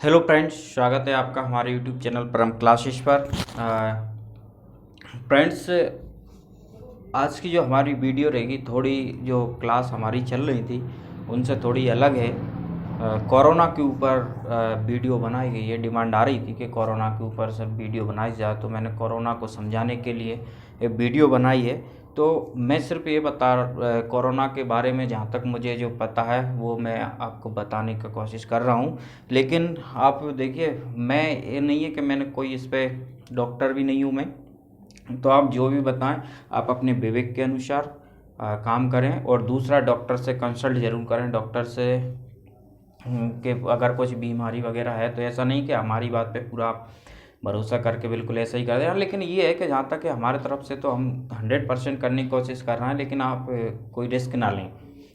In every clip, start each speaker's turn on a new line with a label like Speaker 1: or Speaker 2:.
Speaker 1: Hello friends, स्वागत है आपका हमारे यूट्यूब चैनल परम क्लासेस पर। फ्रेंड्स, आज की जो हमारी वीडियो रहेगी, थोड़ी जो क्लास हमारी चल रही थी उनसे थोड़ी अलग है। कोरोना के ऊपर वीडियो बनाई गई है। डिमांड आ रही थी कि कोरोना के ऊपर सब वीडियो बनाई जाए, तो मैंने कोरोना को समझाने के लिए एक वीडियो बनाई है। तो मैं सिर्फ ये कोरोना के बारे में जहाँ तक मुझे जो पता है वो मैं आपको बताने की कोशिश कर रहा हूँ। लेकिन आप देखिए, मैं ये नहीं है कि मैंने कोई इस पर डॉक्टर भी नहीं हूँ मैं। तो आप जो भी बताएं, आप अपने विवेक के अनुसार काम करें। और दूसरा, डॉक्टर से कंसल्ट ज़रूर करें। डॉक्टर से कि अगर कुछ बीमारी वगैरह है तो ऐसा नहीं कि हमारी बात पे पूरा आप भरोसा करके बिल्कुल ऐसा ही कर दें। लेकिन ये है कि जहाँ तक है हमारे तरफ से तो हम 100% करने की कोशिश कर रहे हैं, लेकिन आप कोई रिस्क ना लें।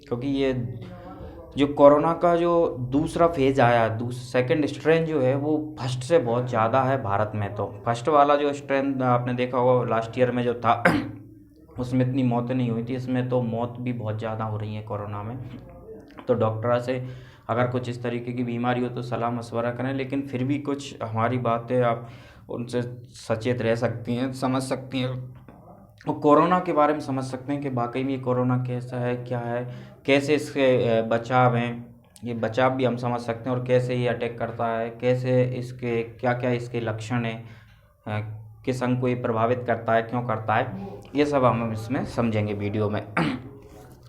Speaker 1: क्योंकि ये जो कोरोना का जो दूसरा फेज आया, सेकंड स्ट्रेन जो है वो फर्स्ट से बहुत ज़्यादा है भारत में। तो फर्स्ट वाला जो स्ट्रेन आपने देखा होगा लास्ट ईयर में जो था उसमें इतनी मौतें नहीं हुई थी। इसमें तो मौत भी बहुत ज़्यादा हो रही है कोरोना में। तो डॉक्टर से अगर कुछ इस तरीके की बीमारी हो तो सलाह मशवरा करें। लेकिन फिर भी कुछ हमारी बातें आप उनसे सचेत रह सकती हैं, समझ सकती हैं, और कोरोना के बारे में समझ सकते हैं कि वाकई में ये कोरोना कैसा है, क्या है, कैसे इसके बचाव हैं। ये बचाव भी हम समझ सकते हैं, और कैसे ये अटैक करता है, कैसे इसके क्या क्या इसके लक्षण हैं, अ, किस अंग को ये प्रभावित करता है, क्यों करता है, ये सब हम इसमें समझेंगे वीडियो में।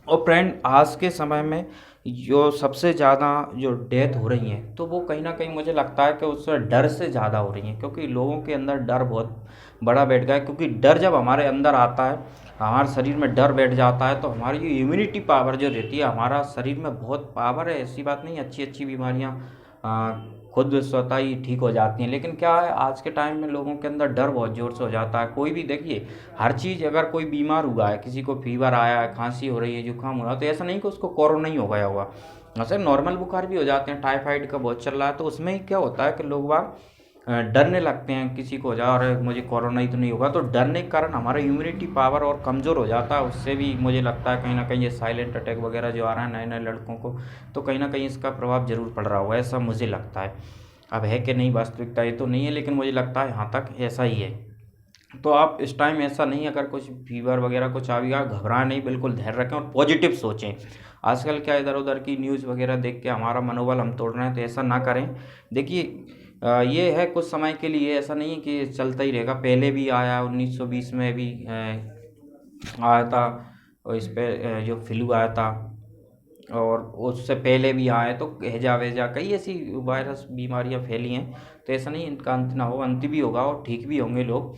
Speaker 1: और फ्रेंड, आज के समय में जो सबसे ज़्यादा जो डेथ हो रही हैं, तो वो कहीं ना कहीं मुझे लगता है कि उससे डर से ज़्यादा हो रही हैं। क्योंकि लोगों के अंदर डर बहुत बड़ा बैठ गया है। क्योंकि डर जब हमारे अंदर आता है, हमारे शरीर में डर बैठ जाता है, तो हमारी जो इम्यूनिटी पावर जो रहती है, हमारा शरीर में बहुत पावर है। ऐसी बात नहीं, अच्छी अच्छी बीमारियाँ खुद स्वतः ही ठीक हो जाती हैं। लेकिन क्या है, आज के टाइम में लोगों के अंदर डर बहुत ज़ोर से हो जाता है। कोई भी देखिए, हर चीज़, अगर कोई बीमार हुआ है, किसी को फीवर आया है, खांसी हो रही है, जुकाम हो रहा है, तो ऐसा नहीं कि उसको कोरोना ही हो गया होगा। वैसे नॉर्मल बुखार भी हो जाते हैं, टाइफाइड का बहुत चल रहा है। तो उसमें ही क्या होता है कि लोग बाग डरने लगते हैं, किसी को हो जा रहा है मुझे कोरोना ही तो नहीं होगा। तो डरने के कारण हमारा इम्यूनिटी पावर और कमज़ोर हो जाता है। उससे भी मुझे लगता है कहीं ना कहीं ये साइलेंट अटैक वगैरह जो आ रहा है नए नए लड़कों को, तो कहीं ना कहीं इसका प्रभाव ज़रूर पड़ रहा होगा, ऐसा मुझे लगता है। अब है कि नहीं, वास्तविकता ये तो नहीं है, लेकिन मुझे लगता है यहाँ तक ऐसा ही है। तो आप इस टाइम ऐसा नहीं, अगर कुछ फीवर वगैरह कुछ आ गया, घबराएं नहीं, बिल्कुल धैर्य रखें और पॉजिटिव सोचें। आजकल क्या इधर उधर की न्यूज़ वगैरह देख के हमारा मनोबल हम तोड़ रहे हैं, तो ऐसा ना करें। देखिए, ये है कुछ समय के लिए, ऐसा नहीं है कि चलता ही रहेगा। पहले भी आया, 1920 में भी आया था, और इस पे जो फ्लू आया था, और उससे पहले भी आए, तो हैजा वैजा कई ऐसी वायरस बीमारियां फैली हैं। तो ऐसा नहीं इनका अंत ना हो, अंत भी होगा और ठीक भी होंगे लोग।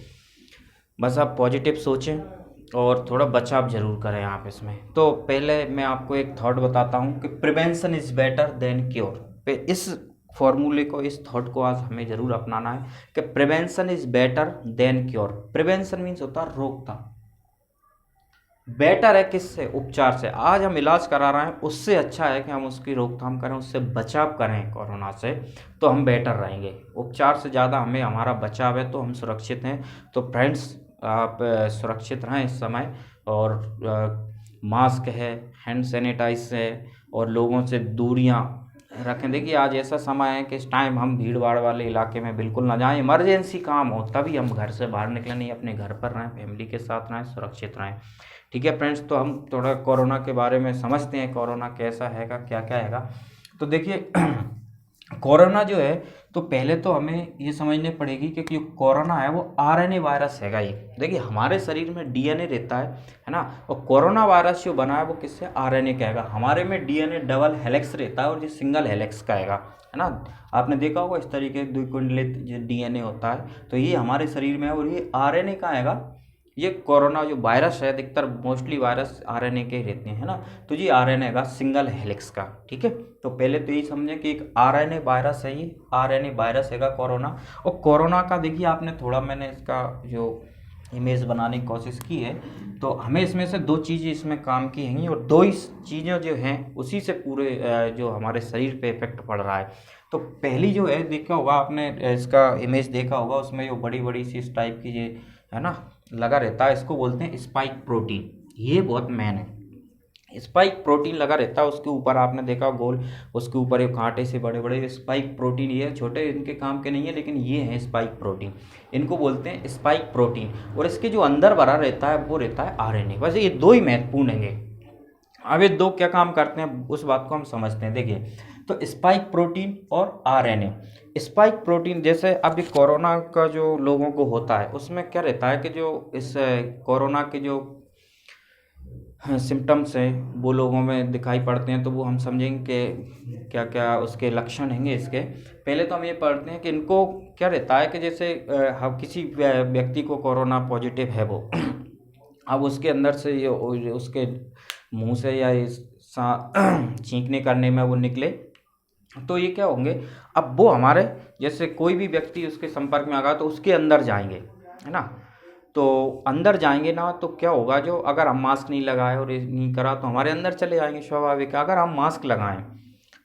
Speaker 1: बस आप पॉजिटिव सोचें और थोड़ा बचाव जरूर करें आप इसमें। तो पहले मैं आपको एक थॉट बताता हूँ कि prevention is better than cure. पे इस फॉर्मूले को, इस थॉट को आज हमें ज़रूर अपनाना है कि prevention is better than cure. Prevention means होता है रोकथाम, बेटर है किससे, उपचार से। आज हम इलाज करा रहे हैं, उससे अच्छा है कि हम उसकी रोकथाम करें, उससे बचाव करें कोरोना से, तो हम बेटर रहेंगे। उपचार से ज़्यादा हमें हमारा बचाव है, तो हम सुरक्षित हैं। तो फ्रेंड्स, आप सुरक्षित रहें इस समय। और मास्क है, हैंड सैनिटाइज है, और लोगों से दूरियां रखें। देखिए, आज ऐसा समय है कि इस टाइम हम भीड़ भाड़ वाले इलाके में बिल्कुल ना जाएं। इमरजेंसी काम हो तभी हम घर से बाहर निकलें, नहीं अपने घर पर रहें, फैमिली के साथ रहें, सुरक्षित रहें। ठीक है फ्रेंड्स, तो हम थोड़ा कोरोना के बारे में समझते हैं, कोरोना कैसा हैगा, क्या क्या हैगा। तो देखिए कोरोना जो है, तो पहले तो हमें ये समझने पड़ेगी कि जो कोरोना है वो आरएनए वायरस हैगा। ये देखिए, हमारे शरीर में डीएनए रहता है ना। और कोरोना वायरस जो बना है वो किससे, आरएनए का हैगा। हमारे में डीएनए डबल हेलिक्स रहता है और ये सिंगल हेलिक्स का हैगा, है ना। आपने देखा होगा इस तरीके द्विकुंडलित जो डीएनए होता है, तो ये हमारे शरीर में है, और ये आरएनए का हैगा। ये कोरोना जो वायरस है, अधिकतर मोस्टली वायरस आरएनए के ही रहते हैं, है ना। तो ये आरएनए का सिंगल हेलिक्स का, ठीक है। तो पहले तो यही समझें कि एक आरएनए वायरस है, ये आरएनए वायरस हैगा कोरोना। और कोरोना का देखिए, आपने थोड़ा, मैंने इसका जो इमेज बनाने की कोशिश की है, तो हमें इसमें से दो चीज़ें इसमें काम की हैं, और दो इस चीज़ें जो हैं उसी से पूरे जो हमारे शरीर पे इफेक्ट पड़ रहा है। तो पहली जो है, देखा होगा आपने, इसका इमेज देखा होगा, उसमें जो बड़ी बड़ी सी इस टाइप की ये है ना लगा रहता है, इसको बोलते हैं स्पाइक प्रोटीन। ये बहुत मेन है। स्पाइक प्रोटीन लगा रहता है उसके ऊपर, आपने देखा गोल, उसके ऊपर एक कांटे से बड़े बड़े स्पाइक प्रोटीन, ये छोटे इनके काम के नहीं है, लेकिन ये हैं स्पाइक प्रोटीन, इनको बोलते हैं स्पाइक प्रोटीन। और इसके जो अंदर भरा रहता है वो रहता है आरएनए। वैसे ये दो ही महत्वपूर्ण हैं। अब ये दो क्या काम करते हैं उस बात को हम समझते हैं। देखिए, तो स्पाइक प्रोटीन और आरएनए। स्पाइक प्रोटीन, जैसे अब ये कोरोना का जो लोगों को होता है उसमें क्या रहता है कि जो इस कोरोना के जो सिम्टम्स हैं वो लोगों में दिखाई पड़ते हैं, तो वो हम समझेंगे कि क्या क्या उसके लक्षण हैं इसके। पहले तो हम ये पढ़ते हैं कि इनको क्या रहता है कि जैसे हम किसी व्यक्ति को कोरोना पॉजिटिव है वो अब उसके अंदर से ये उसके मुंह से या छींकने करने में वो निकले, तो ये क्या होंगे, अब वो हमारे जैसे कोई भी व्यक्ति उसके संपर्क में आ गया तो उसके अंदर जाएंगे, है ना। तो अंदर जाएंगे ना तो क्या होगा, जो अगर हम मास्क नहीं लगाए और ये नहीं करा तो हमारे अंदर चले जाएंगे, स्वाभाविक है। अगर हम मास्क लगाएं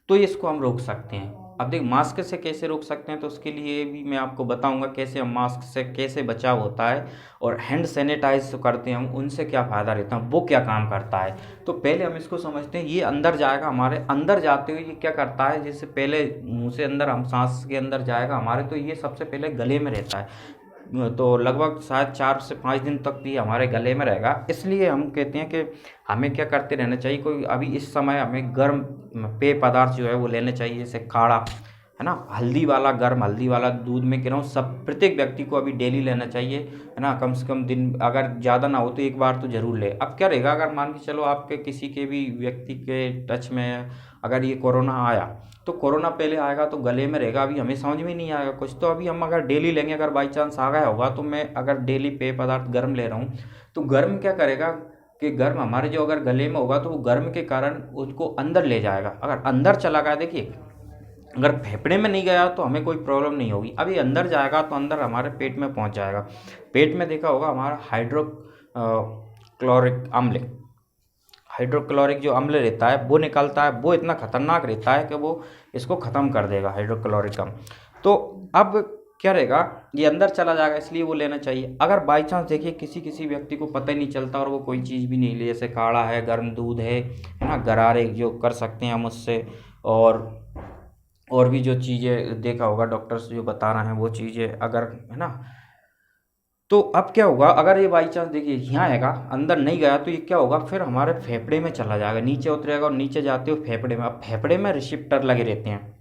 Speaker 1: तो इसको हम रोक सकते हैं। अब देख, मास्क से कैसे रोक सकते हैं, तो उसके लिए भी मैं आपको बताऊंगा कैसे हम मास्क से कैसे बचाव होता है, और हैंड सैनिटाइज करते हैं हम, उनसे क्या फ़ायदा रहता है, वो क्या काम करता है। तो पहले हम इसको समझते हैं। ये अंदर जाएगा, हमारे अंदर जाते हुए ये क्या करता है, जैसे पहले मुंह से अंदर हम सांस के अंदर जाएगा हमारे, तो ये सबसे पहले गले में रहता है, तो लगभग शायद 4 से 5 दिन तक भी हमारे गले में रहेगा। इसलिए हम कहते हैं कि हमें क्या करते रहना चाहिए, कोई अभी इस समय हमें गर्म पेय पदार्थ जो है वो लेने चाहिए, जैसे काढ़ा, है ना, हल्दी वाला, गर्म हल्दी वाला दूध में कह रहा हूँ, सब प्रत्येक व्यक्ति को अभी डेली लेना चाहिए, है ना। कम से कम दिन, अगर ज़्यादा ना हो तो एक बार तो ज़रूर ले। अब क्या रहेगा, अगर मान के चलो आपके किसी के भी व्यक्ति के टच में अगर ये कोरोना आया, तो कोरोना पहले आएगा तो गले में रहेगा, अभी हमें समझ में नहीं आएगा कुछ। तो अभी हम अगर डेली लेंगे, अगर बाई चांस आ गया होगा, तो मैं अगर डेली पेय पदार्थ गर्म ले रहा हूँ, तो गर्म क्या करेगा कि गर्म हमारे जो अगर गले में होगा तो वो गर्म के कारण उसको अंदर ले जाएगा। अगर अंदर चला गया, देखिए अगर फेफड़े में नहीं गया तो हमें कोई प्रॉब्लम नहीं होगी, अभी अंदर जाएगा तो अंदर हमारे पेट में पहुंच जाएगा। पेट में देखा होगा हमारा हाइड्रोक्लोरिक जो अम्ल रहता है वो निकलता है, वो इतना खतरनाक रहता है कि वो इसको ख़त्म कर देगा, हाइड्रोक्लोरिक अम्ल। तो अब क्या रहेगा, ये अंदर चला जाएगा, इसलिए वो लेना चाहिए। अगर बाई चांस देखिए किसी व्यक्ति को पता ही नहीं चलता और वो कोई चीज़ भी नहीं ले, जैसे काढ़ा है, गर्म दूध है ना, गरारे जो कर सकते हैं हम उससे, और भी जो चीज़ें देखा होगा डॉक्टर्स जो बता रहे हैं वो चीज़ें अगर, है ना। तो अब क्या होगा, अगर ये बाई चांस देखिए यहाँ आएगा, अंदर नहीं गया, तो ये क्या होगा, फिर हमारे फेफड़े में चला जाएगा, नीचे उतरेगा, और नीचे जाते हुए फेफड़े में। अब फेफड़े में रिसेप्टर लगे रहते हैं।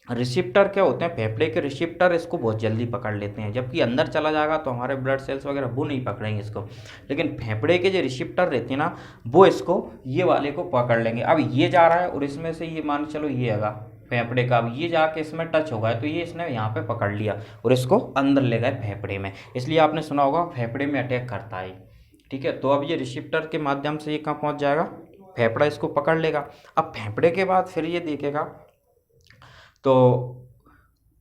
Speaker 1: रिसेप्टर क्या होते हैं, फेफड़े के रिसेप्टर इसको बहुत जल्दी पकड़ लेते हैं, जबकि अंदर चला जाएगा तो हमारे ब्लड सेल्स वगैरह वो नहीं पकड़ेंगे इसको, लेकिन फेफड़े के जो रिसेप्टर रहते हैं ना, वो इसको, ये वाले को पकड़ लेंगे। अब ये जा रहा है और इसमें से ये मान चलो ये आएगा फेफड़े का, अब ये जाके इसमें टच होगा, तो ये इसने यहाँ पे पकड़ लिया और इसको अंदर ले गए फेफड़े में। इसलिए आपने सुना होगा फेफड़े में अटैक करता है, ठीक है। तो अब ये रिसेप्टर के माध्यम से ये कहाँ पहुँच जाएगा, फेफड़ा इसको पकड़ लेगा। अब फेफड़े के बाद फिर ये देखेगा, तो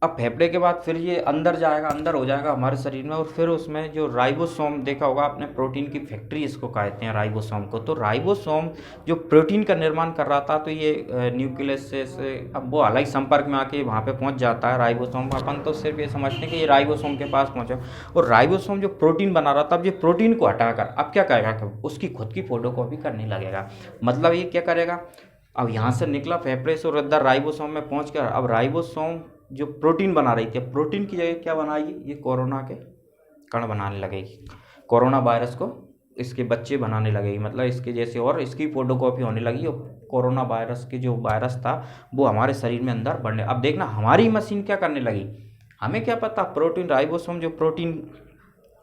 Speaker 1: अब फेफड़े के बाद फिर ये अंदर जाएगा, अंदर हो जाएगा हमारे शरीर में, और फिर उसमें जो राइबोसोम, देखा होगा आपने, प्रोटीन की फैक्ट्री इसको कहते हैं राइबोसोम को। तो राइबोसोम जो प्रोटीन का निर्माण कर रहा था, तो ये न्यूक्लियस से अब वो अलग संपर्क में आके वहाँ पे पहुँच जाता है राइबोसोम। अपन तो सिर्फ ये समझते हैं कि ये राइबोसोम के पास पहुँचा, और राइबोसोम जो प्रोटीन बना रहा था, अब ये प्रोटीन को हटाकर अब क्या करेगा कि उसकी खुद की फोटोकॉपी करने लगेगा। मतलब ये क्या करेगा, अब यहाँ से निकला फेफड़े से और इधर राइबोसोम में पहुँच कर, अब राइबोसोम जो प्रोटीन बना रही थी, प्रोटीन की जगह क्या बनाएगी, ये कोरोना के कण बनाने लगेगी, कोरोना वायरस को इसके बच्चे बनाने लगेगी, मतलब इसके जैसे, और इसकी फोटोकॉपी होने लगी, और कोरोना वायरस की जो वायरस था वो हमारे शरीर में अंदर बढ़ने। अब देखना हमारी मशीन क्या करने लगी, हमें क्या पता, प्रोटीन राइबोसोम जो प्रोटीन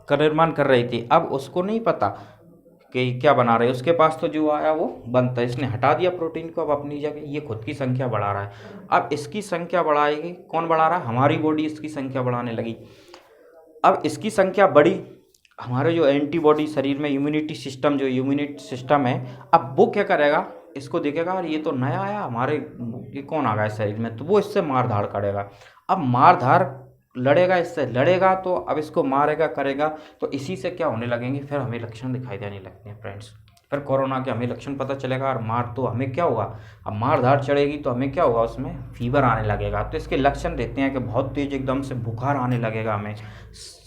Speaker 1: का निर्माण कर रही थी, अब उसको नहीं पता कि क्या बना रहे, उसके पास तो जो आया वो बनता है, इसने हटा दिया प्रोटीन को, अब अपनी जगह ये खुद की संख्या बढ़ा रहा है। अब इसकी संख्या बढ़ाएगी, कौन बढ़ा रहा है, हमारी बॉडी इसकी संख्या बढ़ाने लगी। अब इसकी संख्या बढ़ी, हमारे जो एंटीबॉडी शरीर में इम्यूनिटी सिस्टम है, अब वो क्या करेगा, इसको देखेगा और ये तो नया आया हमारे, ये कौन आ गया शरीर में, तो वो इससे मार धाड़ करेगा। अब मार धाड़ लड़ेगा, इससे लड़ेगा तो अब इसको मारेगा करेगा, तो इसी से क्या होने लगेंगे, फिर हमें लक्षण दिखाई देने लगते हैं फ्रेंड्स। फिर कोरोना के हमें लक्षण पता चलेगा, और मार तो हमें क्या होगा, अब मार धाड़ चढ़ेगी तो हमें क्या होगा, उसमें फीवर आने लगेगा। तो इसके लक्षण रहते हैं कि बहुत तेज एकदम से बुखार आने लगेगा, हमें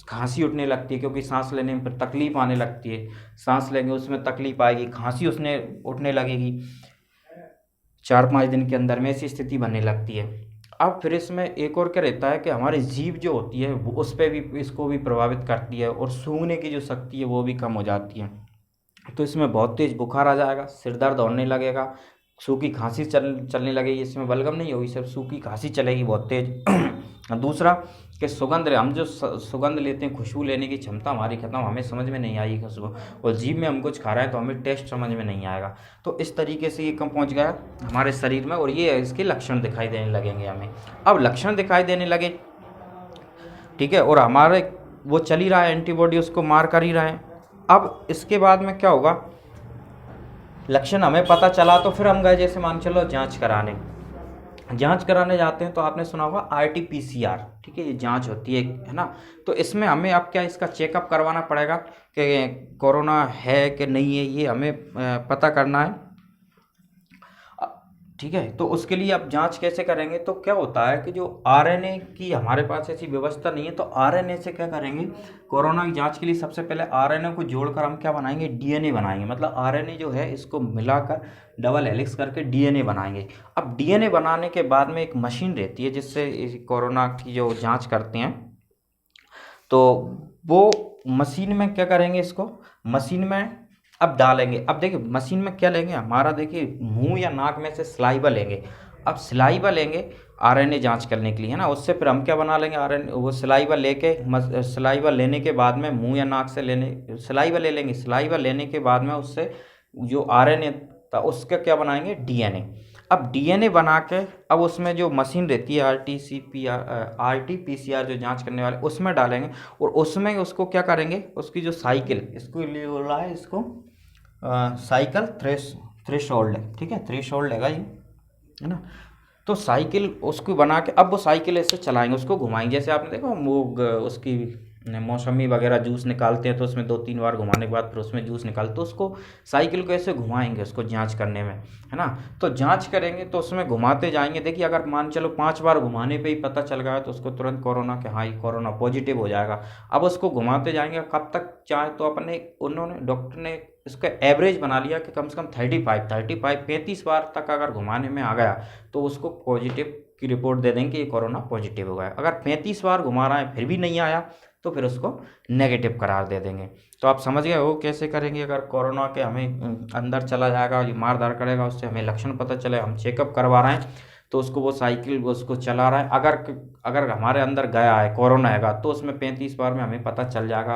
Speaker 1: खांसी उठने लगती है, क्योंकि सांस लेने में फिर तकलीफ आने लगती है, सांस लेंगे उसमें तकलीफ आएगी, खांसी उसने उठने लगेगी, 4-5 दिन के अंदर में ऐसी स्थिति बनने लगती है। अब फिर इसमें एक और क्या रहता है कि हमारी जीभ जो होती है वो उस पर भी, इसको भी प्रभावित करती है, और सूंघने की जो शक्ति है वो भी कम हो जाती है। तो इसमें बहुत तेज़ बुखार आ जाएगा, सिर दर्द होने लगेगा, सूखी खांसी चलने लगेगी, इसमें बलगम नहीं होगी, सिर्फ सूखी खांसी चलेगी बहुत तेज। दूसरा कि सुगंध, हम जो सुगंध लेते हैं, खुशबू लेने की क्षमता हमारी खत्म, हमें समझ में नहीं आएगी खुशबू, और जीभ में हम कुछ खा रहे हैं तो हमें टेस्ट समझ में नहीं आएगा। तो इस तरीके से ये कम पहुंच गया हमारे शरीर में, और ये इसके लक्षण दिखाई देने लगेंगे हमें। अब लक्षण दिखाई देने लगे, ठीक है, और हमारे वो चल ही रहा है, एंटीबॉडी उसको मार कर ही रहा है। अब इसके बाद में क्या होगा, लक्षण हमें पता चला तो फिर हम गए, जैसे मान चलो जांच कराने जाते हैं, तो आपने सुना होगा RT-PCR, ठीक है, ये जांच होती है ना। तो इसमें हमें अब क्या, इसका चेकअप करवाना पड़ेगा कि कोरोना है कि नहीं है, ये हमें पता करना है, ठीक है। तो उसके लिए अब जांच कैसे करेंगे, तो क्या होता है कि जो RNA की हमारे पास ऐसी व्यवस्था नहीं है, तो RNA से क्या करेंगे, कोरोना की जांच के लिए सबसे पहले RNA को जोड़कर हम क्या बनाएंगे, DNA बनाएंगे। मतलब RNA जो है इसको मिलाकर डबल हेलिक्स करके DNA बनाएंगे। अब DNA बनाने के बाद में एक मशीन रहती है जिससे कोरोना की जो जाँच करते हैं, तो वो मशीन में क्या करेंगे, इसको मशीन में अब डालेंगे। अब देखिए मशीन में क्या लेंगे, हमारा देखिए मुंह या नाक में से सलाइवा लेंगे। अब सलाइवा लेंगे RNA जांच करने के लिए, है ना। उससे फिर हम क्या बना लेंगे, RNA, वो सलाइवा लेके, सलाइवा लेने के बाद में मुंह या नाक से सलाइवा ले लेंगे। सलाइवा लेने के बाद में उससे जो RNA था उसका क्या बनाएंगे, DNA। अब DNA बना के अब उसमें जो मशीन रहती है RT-PCR जो जांच करने वाले, उसमें डालेंगे, और उसमें उसको क्या करेंगे, उसकी जो साइकिल, इसको लिए बोला है, इसको साइकिल थ्रेशोल्ड है, ठीक है, थ्रेशोल्ड है ये, है ना। तो साइकिल उसको बना के अब वो साइकिल ऐसे चलाएंगे, उसको घुमाएंगे। जैसे आपने देखो वो उसकी मौसमी वगैरह जूस निकालते हैं, तो उसमें 2-3 बार घुमाने के बाद फिर उसमें जूस निकालते, तो उसको साइकिल को ऐसे घुमाएंगे उसको जांच करने में, है ना। तो जांच करेंगे तो उसमें घुमाते जाएंगे। देखिए अगर मान चलो 5 बार घुमाने पे ही पता चल गया तो उसको तुरंत कोरोना के, हाँ, कोरोना पॉजिटिव हो जाएगा। अब उसको घुमाते जाएंगे, कब तक चाहे तो उन्होंने डॉक्टर ने इसका एवरेज बना लिया कि कम से कम 35 बार तक अगर घुमाने में आ गया तो उसको पॉजिटिव की रिपोर्ट दे देंगे कि ये कोरोना पॉजिटिव हो गया। अगर 35 बार घुमा रहा है फिर भी नहीं आया तो फिर उसको नेगेटिव करार दे देंगे। तो आप समझ गए हो कैसे करेंगे। अगर कोरोना के हमें अंदर चला जाएगा, ये मारदार करेगा, उससे हमें लक्षण पता चले, हम चेकअप करवा रहे हैं तो उसको वो साइकिल उसको चला रहा है, अगर हमारे अंदर गया है कोरोना हैगा तो उसमें 35 बार में हमें पता चल जाएगा,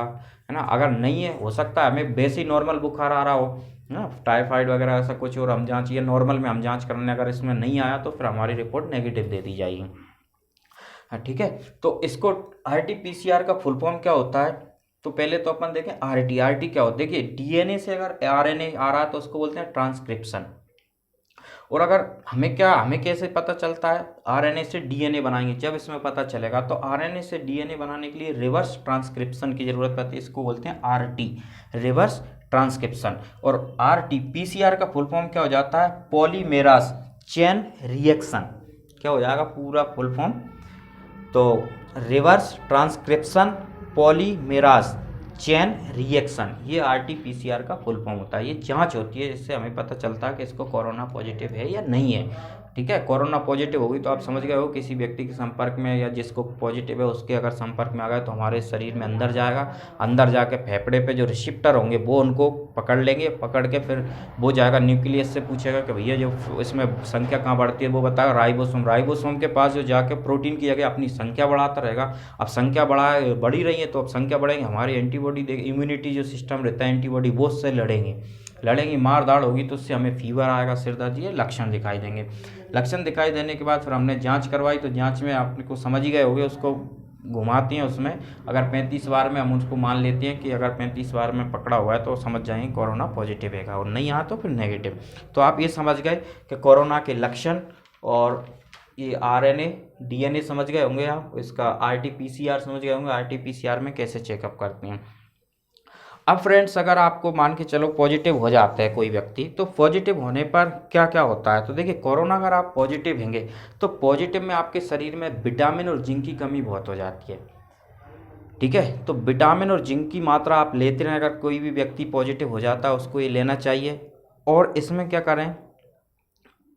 Speaker 1: है ना। अगर नहीं है, हो सकता है हमें वैसे ही नॉर्मल बुखार आ रहा हो, है ना, टाइफाइड वगैरह ऐसा कुछ, और हम जाँच, ये नॉर्मल में हम जाँच करने, अगर इसमें नहीं आया तो फिर हमारी रिपोर्ट नेगेटिव दे दी जाएगी। हाँ, ठीक है। तो इसको RT-PCR का फुल फॉर्म क्या होता है, तो पहले तो अपन देखें RT क्या होता है। देखिए DNA से अगर RNA आ रहा है तो उसको बोलते हैं ट्रांसक्रिप्शन। और अगर हमें कैसे पता चलता है, RNA से DNA बनाएंगे, जब इसमें पता चलेगा तो RNA से DNA बनाने के लिए रिवर्स ट्रांसक्रिप्शन की जरूरत पड़ती है, इसको बोलते हैं RT, रिवर्स ट्रांसक्रिप्शन। और RT-PCR का फुल फॉर्म क्या हो जाता है, पॉलीमेरास चेन रिएक्शन। क्या हो जाएगा पूरा फुल फॉर्म, तो रिवर्स ट्रांसक्रिप्शन पॉलीमेरास चेन रिएक्शन, ये RT-PCR का फुल फॉर्म होता है। ये जांच होती है जिससे हमें पता चलता है कि इसको कोरोना पॉजिटिव है या नहीं है, ठीक है। कोरोना पॉजिटिव होगी तो आप समझ गए हो, किसी व्यक्ति के संपर्क में या जिसको पॉजिटिव है उसके अगर संपर्क में आ गया तो हमारे शरीर में अंदर जाएगा, अंदर जाके फेफड़े पे जो रिसेप्टर होंगे वो उनको पकड़ लेंगे, पकड़ के फिर वो जाएगा न्यूक्लियस से पूछेगा कि भैया जो इसमें संख्या कहाँ बढ़ती है, वो बताएगा राइबोसोम के पास जो जाके प्रोटीन की जगह अपनी संख्या बढ़ाता रहेगा। अब संख्या बढ़ी रही है तो अब संख्या बढ़ेगी, हमारी एंटीबॉडी इम्यूनिटी जो सिस्टम रहता है एंटीबॉडी वो उससे लड़ेंगी, मार दाड़ होगी तो उससे हमें फीवर आएगा, सिर दर्द, ये लक्षण दिखाई देंगे। लक्षण दिखाई देने के बाद फिर हमने जांच करवाई, तो जांच में आपने को समझ ही गए होंगे, उसको घुमाते हैं उसमें, अगर 35 बार में हम उसको मान लेते हैं कि अगर 35 बार में पकड़ा हुआ है तो समझ जाएंगे कोरोना पॉजिटिव है, और नहीं आया तो फिर नेगेटिव। तो आप ये समझ गए कि कोरोना के लक्षण, और ये RNA DNA समझ गए होंगे आप, इसका RT-PCR समझ गए होंगे, RT-PCR में कैसे चेकअप करते हैं। अब फ्रेंड्स अगर आपको मान के चलो पॉजिटिव हो जाता है कोई व्यक्ति, तो पॉजिटिव होने पर क्या क्या होता है, तो देखिए कोरोना अगर आप पॉजिटिव होंगे तो पॉजिटिव में आपके शरीर में विटामिन और जिंक की कमी बहुत हो जाती है, ठीक है। तो विटामिन और जिंक की मात्रा आप लेते रहें, अगर कोई भी व्यक्ति पॉजिटिव हो जाता है उसको ये लेना चाहिए। और इसमें क्या करें,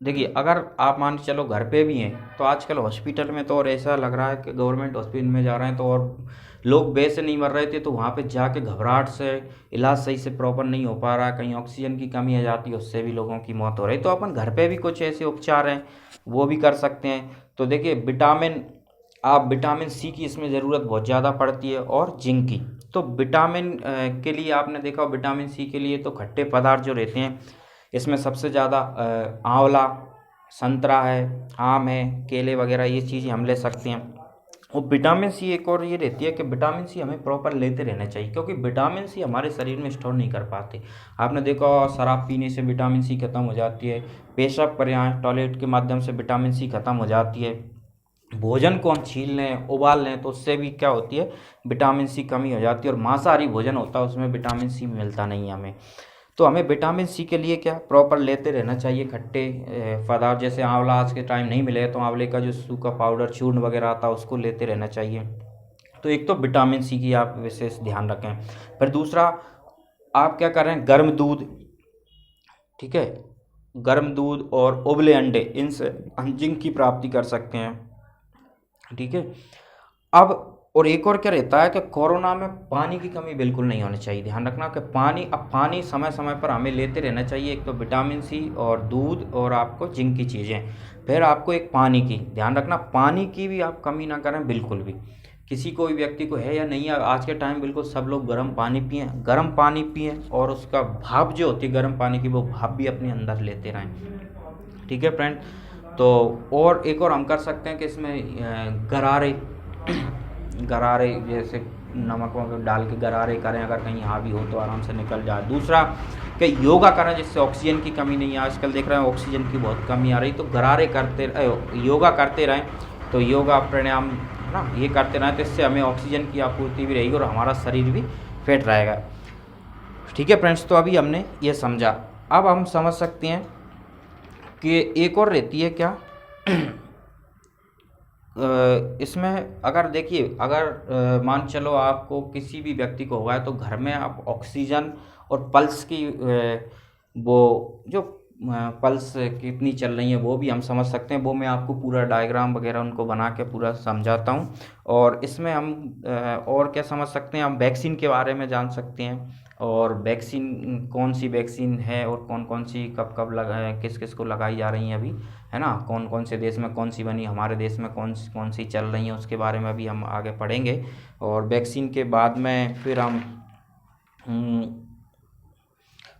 Speaker 1: देखिए अगर आप मान के चलो घर पे भी हैं तो आजकल हॉस्पिटल में तो और ऐसा लग रहा है कि गवर्नमेंट हॉस्पिटल में जा रहे हैं तो और लोग बेड से नहीं मर रहे थे तो वहाँ पे जाके घबराहट से इलाज सही से प्रॉपर नहीं हो पा रहा, कहीं ऑक्सीजन की कमी आ जाती है उससे भी लोगों की मौत हो रही है। तो अपन घर पे भी कुछ ऐसे उपचार हैं वो भी कर सकते हैं। तो देखिए विटामिन सी की इसमें ज़रूरत बहुत ज़्यादा पड़ती है और जिंक की। तो विटामिन के लिए आपने देखा विटामिन सी के लिए तो खट्टे पदार्थ जो रहते हैं इसमें सबसे ज़्यादा आंवला, संतरा है, आम है, केले वगैरह ये चीज़ें हम ले सकते हैं। और विटामिन सी एक और ये रहती है कि विटामिन सी हमें प्रॉपर लेते रहना चाहिए, क्योंकि विटामिन सी हमारे शरीर में स्टोर नहीं कर पाते। आपने देखा होगा शराब पीने से विटामिन सी खत्म हो जाती है, पेशाब कर आए टॉयलेट के माध्यम से विटामिन सी खत्म हो जाती है, भोजन को हम छील लें उबाल लें तो उससे भी क्या होती है विटामिन सी कमी हो जाती है। और मांसाहारी भोजन होता है उसमें विटामिन सी मिलता नहीं है हमें। तो हमें विटामिन सी के लिए क्या प्रॉपर लेते रहना चाहिए खट्टे पदार्थ, जैसे आंवला आज के टाइम नहीं मिले तो आंवले का जो सूखा पाउडर चूर्ण वगैरह आता है उसको लेते रहना चाहिए। तो एक तो विटामिन सी की आप विशेष ध्यान रखें। फिर दूसरा आप क्या करें, गर्म दूध, ठीक है, गर्म दूध और उबले अंडे, इनसे हम जिंक की प्राप्ति कर सकते हैं, ठीक है। अब और एक और क्या रहता है कि कोरोना में पानी की कमी बिल्कुल नहीं होनी चाहिए। ध्यान रखना कि पानी समय समय पर हमें लेते रहना चाहिए। एक तो विटामिन सी और दूध और आपको जिंक की चीज़ें। फिर आपको एक पानी की ध्यान रखना, पानी की भी आप कमी ना करें बिल्कुल भी। किसी कोई व्यक्ति को है या नहीं है आज के टाइम बिल्कुल सब लोग गर्म पानी पिएँ और उसका भाप जो होती है गर्म पानी की वो भाप भी अपने अंदर लेते रहें, ठीक है फ्रेंड। तो और एक और हम कर सकते हैं कि इसमें गरारे जैसे नमक वमक डाल के गरारे करें, अगर कहीं यहाँ भी हो तो आराम से निकल जाए। दूसरा कि योगा करें जिससे ऑक्सीजन की कमी नहीं है, आजकल देख रहे हैं ऑक्सीजन की बहुत कमी आ रही, तो गरारे योगा करते रहें। तो योगा प्राणायाम है ना ये करते रहें तो इससे हमें ऑक्सीजन की आपूर्ति भी रहेगी और हमारा शरीर भी फिट रहेगा, ठीक है फ्रेंड्स। तो अभी हमने ये समझा, अब हम समझ सकते हैं कि एक और रहती है क्या इसमें अगर देखिए अगर मान चलो आपको किसी भी व्यक्ति को हुआ है तो घर में आप ऑक्सीजन और पल्स की वो जो पल्स कितनी चल रही है वो भी हम समझ सकते हैं। वो मैं आपको पूरा डायग्राम वगैरह उनको बना के पूरा समझाता हूँ। और इसमें हम और क्या समझ सकते हैं, हम वैक्सीन के बारे में जान सकते हैं और वैक्सीन कौन सी वैक्सीन है और कौन कौन सी कब कब किस किस को लगाई जा रही हैं अभी, है ना, कौन कौन से देश में कौन सी बनी, हमारे देश में कौन सी चल रही हैं उसके बारे में भी हम आगे पढ़ेंगे। और वैक्सीन के बाद में फिर हम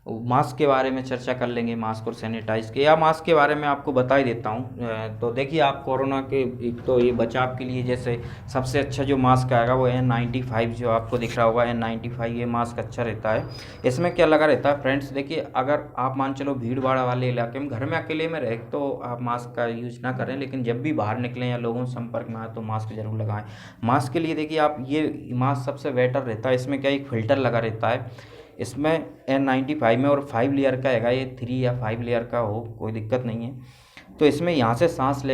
Speaker 1: मास्क के बारे में चर्चा कर लेंगे, मास्क और सैनिटाइज के, या मास्क के बारे में आपको बता ही देता हूँ। तो देखिए आप कोरोना के एक तो ये बचाव के लिए जैसे सबसे अच्छा जो मास्क आएगा वो N95 जो आपको दिख रहा होगा N95, ये मास्क अच्छा रहता है। इसमें क्या लगा रहता है फ्रेंड्स, देखिए अगर आप मान चलो भीड़ भाड़ वाले इलाके में घर में अकेले में रहे तो आप मास्क का यूज ना करें, लेकिन जब भी बाहर निकलें या लोगों से संपर्क में आए तो मास्क जरूर लगाएं। मास्क के लिए देखिए आप ये मास्क सबसे बेटर रहता है, इसमें क्या एक फ़िल्टर लगा रहता है, इसमें N95 में और 5 लेयर का हैगा, ये 3 या 5 लेयर का हो कोई दिक्कत नहीं है। तो इसमें यहाँ से सांस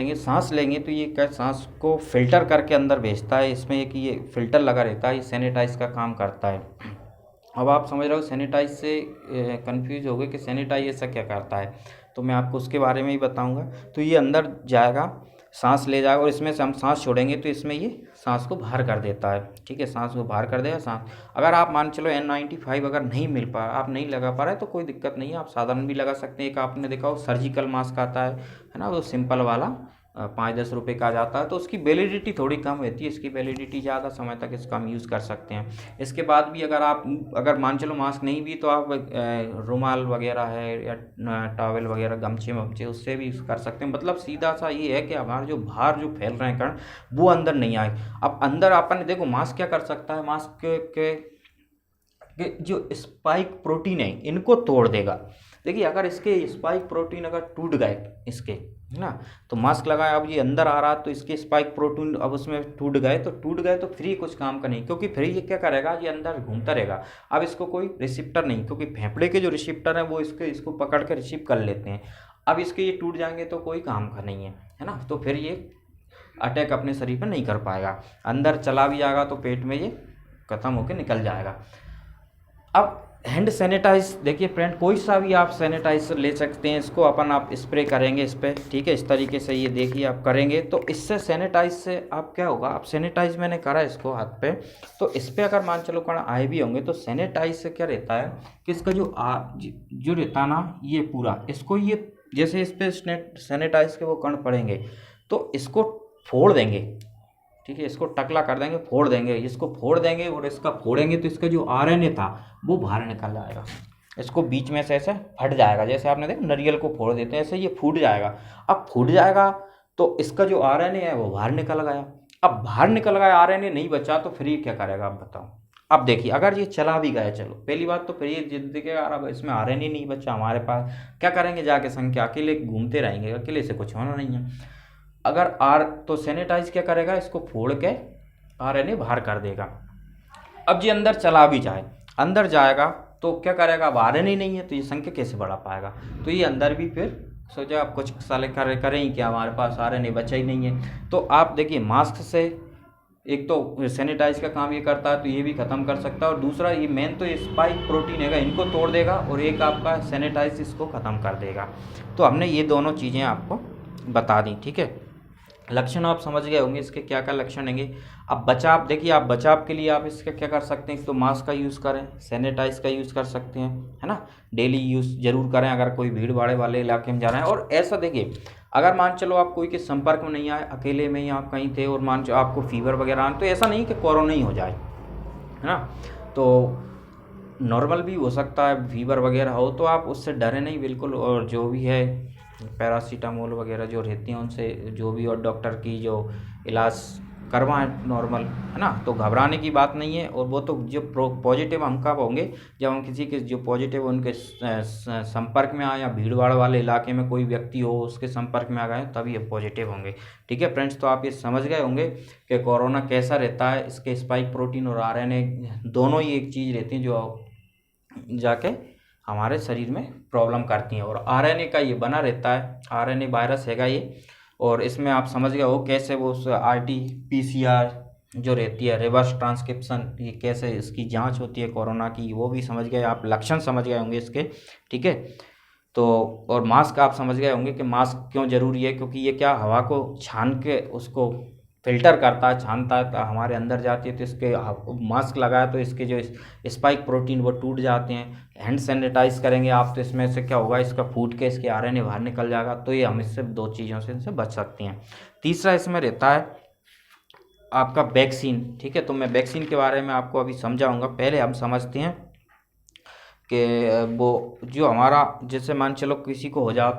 Speaker 1: लेंगे तो ये क्या सांस को फिल्टर करके अंदर भेजता है, इसमें एक ये फिल्टर लगा रहता है, ये सैनिटाइज का काम करता है। अब आप समझ रहे हो सैनिटाइज से कंफ्यूज हो गए कि सैनिटाइज ऐसा क्या करता है, तो मैं आपको उसके बारे में ही बताऊंगा। तो ये अंदर जाएगा, सांस ले जाएगा और इसमें से हम सांस छोड़ेंगे तो इसमें ये सांस को बाहर कर देता है, ठीक है, सांस को बाहर कर देगा। सांस अगर आप मान चलो N95 अगर नहीं मिल पा आप नहीं लगा पा रहे तो कोई दिक्कत नहीं है, आप साधारण भी लगा सकते हैं। एक आपने देखा हो सर्जिकल मास्क आता है ना, वो सिंपल वाला 5-10 रुपये का आ जाता है, तो उसकी वैलिडिटी थोड़ी कम रहती है, इसकी वैलिडिटी ज़्यादा समय तक इसका हम यूज़ कर सकते हैं। इसके बाद भी अगर मान चलो मास्क नहीं भी तो आप रुमाल वगैरह है या टॉवल वगैरह गमछे वमछे उससे भी कर सकते हैं। मतलब सीधा सा ये है कि हमारे जो बाहर जो फैल रहे हैं कण वो अंदर नहीं आए। अब अंदर अपन देखो मास्क क्या कर सकता है, मास्क के जो स्पाइक प्रोटीन है इनको तोड़ देगा। देखिए अगर इसके स्पाइक प्रोटीन अगर टूट गए इसके, है ना, तो मास्क लगाए अब ये अंदर आ रहा तो इसके स्पाइक प्रोटीन अब उसमें टूट गए तो फिर ये कुछ काम का नहीं, क्योंकि फिर ये क्या करेगा, ये अंदर घूमता रहेगा। अब इसको कोई रिसिप्टर नहीं, क्योंकि फेफड़े के जो रिसिप्टर हैं वो इसको पकड़ के रिसीव कर लेते हैं। अब इसके ये टूट जाएंगे तो कोई काम का नहीं है ना, तो फिर ये अटैक अपने शरीर पर नहीं कर पाएगा, अंदर चला भी जाएगा तो पेट में ये ख़त्म होकर निकल जाएगा। अब हैंड सैनिटाइज देखिए फ्रेंड, कोई सा भी आप सैनिटाइजर ले सकते हैं, इसको अपन आप स्प्रे करेंगे इस पर, ठीक है, इस तरीके से ये देखिए आप करेंगे तो इससे सैनिटाइज से आप क्या होगा, आप सैनिटाइज मैंने करा इसको हाथ पे, तो इस पर अगर मान चलो कण आए भी होंगे तो सैनिटाइज से क्या रहता है कि इसका जो रहता है ना ये पूरा, इसको ये जैसे इस पर सैनिटाइज के वो कण पड़ेंगे तो इसको फोड़ देंगे, ठीक है, इसको टकला कर देंगे, फोड़ देंगे, इसको फोड़ देंगे और इसका फोड़ेंगे तो इसका जो आरएनए था वो बाहर निकल आएगा, इसको बीच में से ऐसे फट जाएगा, जैसे आपने देखा नारियल को फोड़ देते हैं ऐसे ये फूट जाएगा। अब फूट जाएगा तो इसका जो आरएनए है वो बाहर निकल गया। अब बाहर निकल गया, आरएनए नहीं बचा तो फिर ये क्या करेगा आप बताओ। अब देखिए अगर ये चला भी गया, चलो पहली बात तो फिर ये जिद देखेगा यार अब इसमें आरएनए नहीं बचा हमारे पास, क्या करेंगे जाके संख्या, अकेले घूमते रहेंगे, अकेले से कुछ होना नहीं है। अगर तो सैनिटाइज क्या करेगा, इसको फोड़ के आरएनए बाहर कर देगा। अब ये अंदर चला भी जाए, अंदर जाएगा तो क्या करेगा, अब आरएनए नहीं है तो ये संख्या कैसे बढ़ा पाएगा, तो ये अंदर भी फिर सोचा आप कुछ साले करें ही क्या, हमारे पास आरएनए बचा ही नहीं है। तो आप देखिए मास्क से एक तो सैनिटाइज का काम ये करता है तो ये भी ख़त्म कर सकता है, और दूसरा ये मेन तो स्पाइक प्रोटीन है इनको तोड़ देगा, और एक आपका सैनिटाइज इसको ख़त्म कर देगा। तो हमने ये दोनों चीज़ें आपको बता दी, ठीक है। लक्षण आप समझ गए होंगे इसके क्या क्या लक्षण होंगे। अब बचाव देखिए, आप बचाव के लिए आप इसका क्या कर सकते हैं, तो मास्क का यूज़ करें, सैनिटाइज का यूज़ कर सकते हैं, है ना, डेली यूज़ जरूर करें अगर कोई भीड़ भाड़ वाले इलाके में जा रहे हैं। और ऐसा देखिए अगर मान चलो आप कोई के संपर्क में नहीं आए, अकेले में ही आप कहीं थे और मान चलो आपको फीवर वगैरह आए, तो ऐसा नहीं कि कोरोना ही हो जाए, है ना, तो नॉर्मल भी हो सकता है फीवर वगैरह हो, तो आप उससे डरे नहीं बिल्कुल। और जो भी है पैरासीटामोल वगैरह जो रहती हैं उनसे जो भी, और डॉक्टर की जो इलाज करवाएं नॉर्मल, है ना, तो घबराने की बात नहीं है। और वो तो जो पॉजिटिव हम कब होंगे, जब हम किसी के जो पॉजिटिव उनके संपर्क में आए या भीड़ भाड़ वाले इलाके में कोई व्यक्ति हो उसके संपर्क में आ गए तभी ये पॉजिटिव होंगे, ठीक है फ्रेंड्स। तो आप ये समझ गए होंगे कि कोरोना कैसा रहता है, इसके स्पाइक प्रोटीन और आरएनए दोनों ही एक चीज़ रहती हैं जो जाके हमारे शरीर में प्रॉब्लम करती हैं, और आरएनए का ये बना रहता है, आरएनए वायरस हैगा ये। और इसमें आप समझ गए हो कैसे वो आरटी-पीसीआर जो रहती है रिवर्स ट्रांसक्रिप्शन, ये कैसे इसकी जांच होती है कोरोना की, वो भी समझ गए आप, लक्षण समझ गए होंगे इसके, ठीक है। तो और मास्क आप समझ गए होंगे कि मास्क क्यों ज़रूरी है, क्योंकि ये क्या हवा को छान के उसको फिल्टर करता है, छानता है, तो हमारे अंदर जाती है, तो इसके मास्क लगाया तो इसके जो स्पाइक प्रोटीन वो टूट जाते हैं। हैंड सैनिटाइज करेंगे आप तो इसमें से क्या होगा, इसका फूट के इसके आरएनए बाहर निकल जाएगा, तो ये हम इससे दो चीज़ों से इनसे बच सकती हैं। तीसरा इसमें रहता है आपका वैक्सीन, ठीक है। तो मैं वैक्सीन के बारे में आपको अभी समझाऊंगा, पहले हम समझते हैं कि वो जो हमारा जैसे मान चलो किसी को हो जा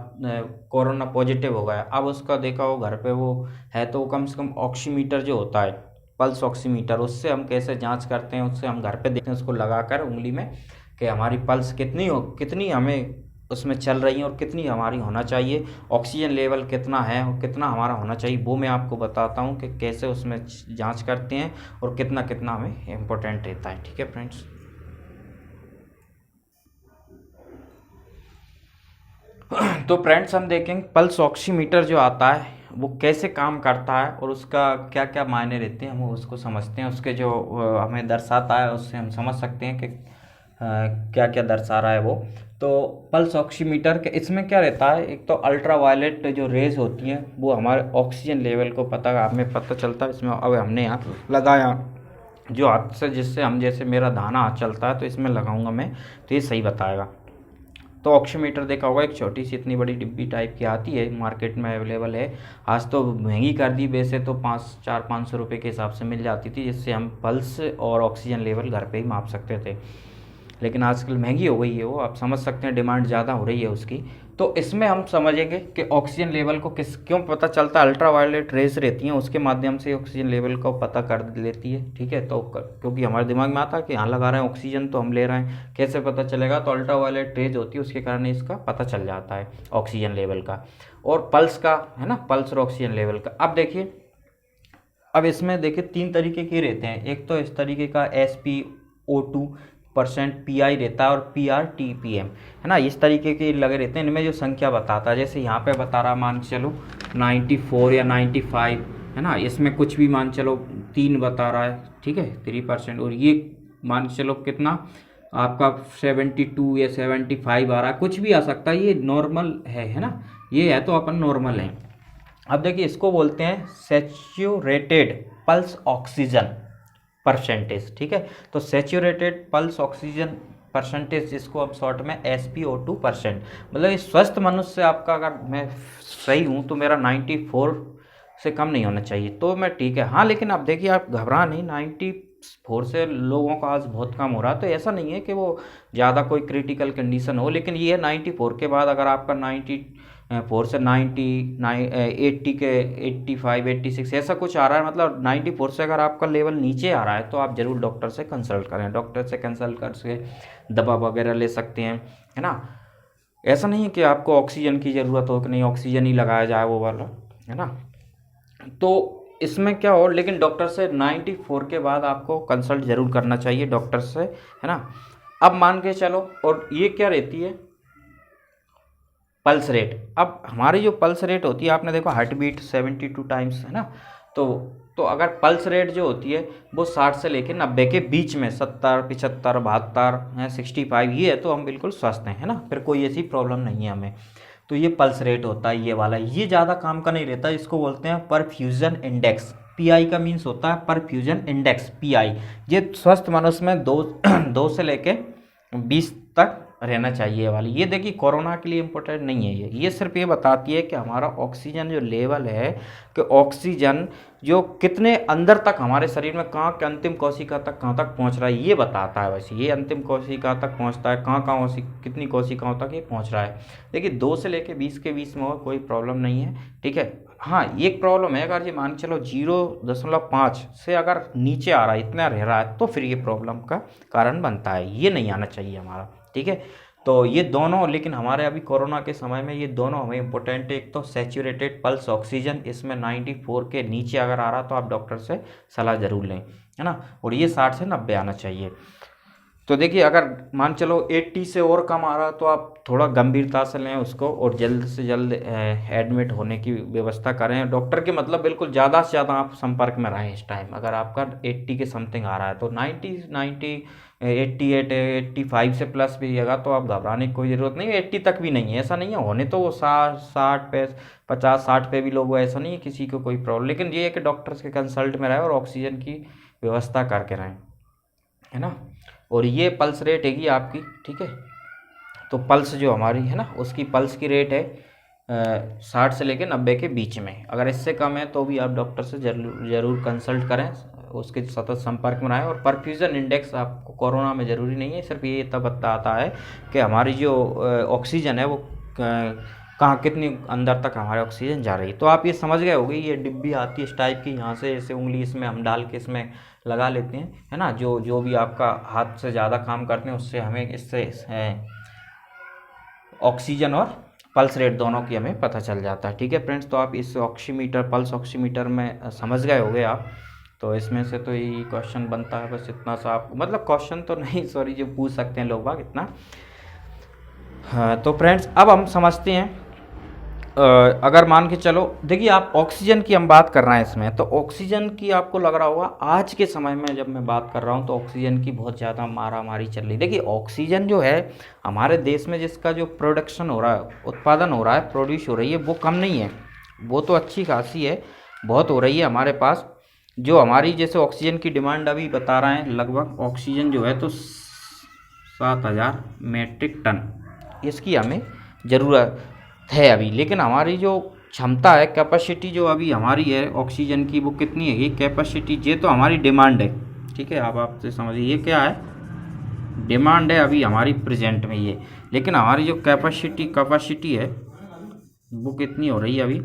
Speaker 1: कोरोना पॉजिटिव हो गया, अब उसका देखा हो घर पे वो है तो कम से कम ऑक्सीमीटर जो होता है, पल्स ऑक्सीमीटर, उससे हम कैसे जांच करते हैं, उससे हम घर पे देखते हैं उसको लगाकर उंगली में कि हमारी पल्स कितनी हमें उसमें चल रही है और कितनी हमारी होना चाहिए, ऑक्सीजन लेवल कितना है और कितना हमारा होना चाहिए, वो मैं आपको बताता हूँ कि कैसे उसमें जाँच करते हैं और कितना कितना हमें इम्पोर्टेंट रहता है, ठीक है फ्रेंड्स। तो फ्रेंड्स हम देखेंगे पल्स ऑक्सीमीटर जो आता है वो कैसे काम करता है और उसका क्या क्या मायने रहते हैं, हम उसको समझते हैं, उसके जो हमें दर्शाता है उससे हम समझ सकते हैं कि क्या क्या दर्शा रहा है वो। तो पल्स ऑक्सीमीटर के इसमें क्या रहता है, एक तो अल्ट्रा वायलेट जो रेज होती हैं वो हमारे ऑक्सीजन लेवल को हमें पता चलता है। इसमें अब हमने यहाँ लगाया जो हाथ से, जिससे हम जैसे मेरा दाना हाथ चलता है तो इसमें लगाऊंगा मैं तो ये सही बताएगा। तो ऑक्सीमीटर देखा होगा, एक छोटी सी इतनी बड़ी डिब्बी टाइप की आती है, मार्केट में अवेलेबल है। आज तो महंगी कर दी, वैसे तो 500 रुपये के हिसाब से मिल जाती थी, जिससे हम पल्स और ऑक्सीजन लेवल घर पे ही माप सकते थे, लेकिन आजकल महंगी हो गई है वो, आप समझ सकते हैं डिमांड ज़्यादा हो रही है उसकी। तो इसमें हम समझेंगे कि ऑक्सीजन लेवल को क्यों पता चलता है, अल्ट्रा वायलेट रेज रहती हैं उसके माध्यम से ऑक्सीजन लेवल को पता कर लेती है, ठीक है। तो क्योंकि हमारे दिमाग में आता है कि यहाँ लगा रहे हैं ऑक्सीजन तो हम ले रहे हैं, कैसे पता चलेगा, तो अल्ट्रा वायलेट रेज होती है उसके कारण इसका पता चल जाता है ऑक्सीजन लेवल का और पल्स का, है ना, पल्स और ऑक्सीजन लेवल का। अब देखिए, अब इसमें देखिए 3 तरीके के रहते हैं, एक तो इस तरीके का SpO2% PI रहता है और PRTPM, है ना, इस तरीके के लगे रहते हैं। इनमें जो संख्या बताता है, जैसे यहाँ पे बता रहा मान चलो 94 या 95, है ना। इसमें कुछ भी मान चलो 3 बता रहा है, ठीक है 3%, और ये मान चलो कितना आपका 72 या 75 आ रहा है, कुछ भी आ सकता है, ये नॉर्मल है ना, ये है तो अपन नॉर्मल है। अब देखिए इसको बोलते हैं सैचुरेटेड पल्स ऑक्सीजन परसेंटेज, ठीक है। तो सैचुरेटेड पल्स ऑक्सीजन परसेंटेज, जिसको अब शॉर्ट में SpO2%, मतलब इस स्वस्थ मनुष्य से आपका, अगर मैं सही हूँ तो मेरा 94 से कम नहीं होना चाहिए, तो मैं ठीक है। हाँ लेकिन अब देखिए आप घबरा नहीं, 94 से लोगों का आज बहुत कम हो रहा है, तो ऐसा नहीं है कि वो ज़्यादा कोई क्रिटिकल कंडीशन हो, लेकिन ये 94 के बाद अगर आपका 94 से 80 के 85 86 ऐसा कुछ आ रहा है, मतलब 94 से अगर आपका लेवल नीचे आ रहा है तो आप ज़रूर डॉक्टर से कंसल्ट करें। डॉक्टर से कंसल्ट करके दवा वगैरह ले सकते हैं, है ना। ऐसा नहीं है कि आपको ऑक्सीजन की ज़रूरत हो कि नहीं ऑक्सीजन ही लगाया जाए वो वाला, है ना। तो इसमें क्या हो, लेकिन डॉक्टर से 94 के बाद आपको कंसल्ट ज़रूर करना चाहिए डॉक्टर से, है ना। अब मान के चलो, और ये क्या रहती है पल्स रेट। अब हमारी जो पल्स रेट होती है, आपने देखो हार्ट बीट 72 टाइम्स, है ना। तो अगर पल्स रेट जो होती है वो 60 से लेकर 90 के बीच में, 70 75 72 है 65, ये है तो हम बिल्कुल स्वस्थ हैं, है ना, फिर कोई ऐसी प्रॉब्लम नहीं है हमें। तो ये पल्स रेट होता है, ये वाला, ये ज़्यादा काम का नहीं रहता, इसको बोलते हैं परफ्यूजन इंडेक्स। पीआई का मीन्स होता है परफ्यूजन इंडेक्स, पीआई। ये स्वस्थ मनुष्य में 2 से लेके 20 तक रहना चाहिए वाली। ये देखिए कोरोना के लिए इम्पोर्टेंट नहीं है, ये सिर्फ ये बताती है कि हमारा ऑक्सीजन जो लेवल है, कि ऑक्सीजन जो कितने अंदर तक हमारे शरीर में, कहाँ के अंतिम कोशिका तक, कहाँ तक पहुंच रहा है, ये बताता है। वैसे ये अंतिम कोशिका तक पहुंचता है, कहाँ कितनी कोशिकाओं तक ये पहुंच रहा है। देखिए 2 से लेके 20 के बीच में हो, कोई प्रॉब्लम नहीं है, ठीक है। हाँ एक प्रॉब्लम है, अगर ये मान चलो 0.5 से अगर नीचे आ रहा है, इतना रह रहा है, तो फिर ये प्रॉब्लम का कारण बनता है, ये नहीं आना चाहिए हमारा, ठीक है। तो ये दोनों, लेकिन हमारे अभी कोरोना के समय में ये दोनों हमें इंपॉर्टेंट है। एक तो सैचुरेटेड पल्स ऑक्सीजन, इसमें 94 के नीचे अगर आ रहा तो आप डॉक्टर से सलाह जरूर लें, है ना। और ये 60 से 90 आना चाहिए। तो देखिए अगर मान चलो 80 से और कम आ रहा तो आप थोड़ा गंभीरता से लें उसको, और जल्द से जल्द एडमिट होने की व्यवस्था करें डॉक्टर के, मतलब बिल्कुल ज़्यादा से ज़्यादा आप संपर्क में रहें इस टाइम। अगर आपका 80 के समथिंग आ रहा है तो 90 88 85 से प्लस भी रहेगा तो आप घबराने की कोई ज़रूरत नहीं है। 80 तक भी नहीं है, ऐसा नहीं है, होने तो वो 60 पे 50-60 पे भी लोग हो, ऐसा नहीं है किसी को कोई प्रॉब्लम, लेकिन ये है कि डॉक्टर्स के कंसल्ट में रहे और ऑक्सीजन की व्यवस्था करके रहें, है ना। और ये पल्स रेट हैगी आपकी, ठीक है। तो पल्स जो हमारी है ना, उसकी पल्स की रेट है 60 से लेकर 90 के बीच में। अगर इससे कम है तो भी आप डॉक्टर से ज़रूर कंसल्ट करें, उसके सतत संपर्क में रहें। और परफ्यूजन इंडेक्स आपको कोरोना में ज़रूरी नहीं है, सिर्फ ये तब बताता है कि हमारी जो ऑक्सीजन है वो कहाँ कितनी अंदर तक हमारे ऑक्सीजन जा रही है। तो आप ये समझ गए होंगे, ये डिब्बी आती है इस टाइप की, यहाँ से ऐसे उंगली इसमें हम डाल के इसमें लगा लेते हैं, है ना। जो भी आपका हाथ से ज़्यादा काम करते हैं उससे हमें इससे ऑक्सीजन और पल्स रेट दोनों की हमें पता चल जाता है, ठीक है फ्रेंड्स। तो आप इस ऑक्सीमीटर, पल्स ऑक्सीमीटर में समझ गए होंगे आप। तो इसमें से तो यही क्वेश्चन बनता है, बस इतना सा आप, मतलब क्वेश्चन तो नहीं, सॉरी, जो पूछ सकते हैं लोग बाग इतना। हाँ तो फ्रेंड्स अब हम समझते हैं, अगर मान के चलो, देखिए आप ऑक्सीजन की हम बात कर रहे हैं इसमें, तो ऑक्सीजन की आपको लग रहा होगा आज के समय में जब मैं बात कर रहा हूँ तो ऑक्सीजन की बहुत ज़्यादा मारा मारी चल रही। देखिए ऑक्सीजन जो है हमारे देश में जिसका जो प्रोडक्शन हो रहा है, उत्पादन हो रहा है, प्रोड्यूस हो रही है, वो कम नहीं है, वो तो अच्छी खासी है, बहुत हो रही है हमारे पास। जो हमारी जैसे ऑक्सीजन की डिमांड अभी बता रहे हैं, लगभग ऑक्सीजन जो है तो 7000 मीट्रिक टन इसकी हमें ज़रूरत है अभी। लेकिन हमारी जो क्षमता है, कैपेसिटी जो अभी हमारी है ऑक्सीजन की, वो कितनी है, ये कैपेसिटी, ये तो हमारी डिमांड है, ठीक है। आप आपसे समझिए ये क्या है, डिमांड है अभी हमारी प्रेजेंट में ये। लेकिन हमारी जो कैपेसिटी है वो कितनी हो रही है अभी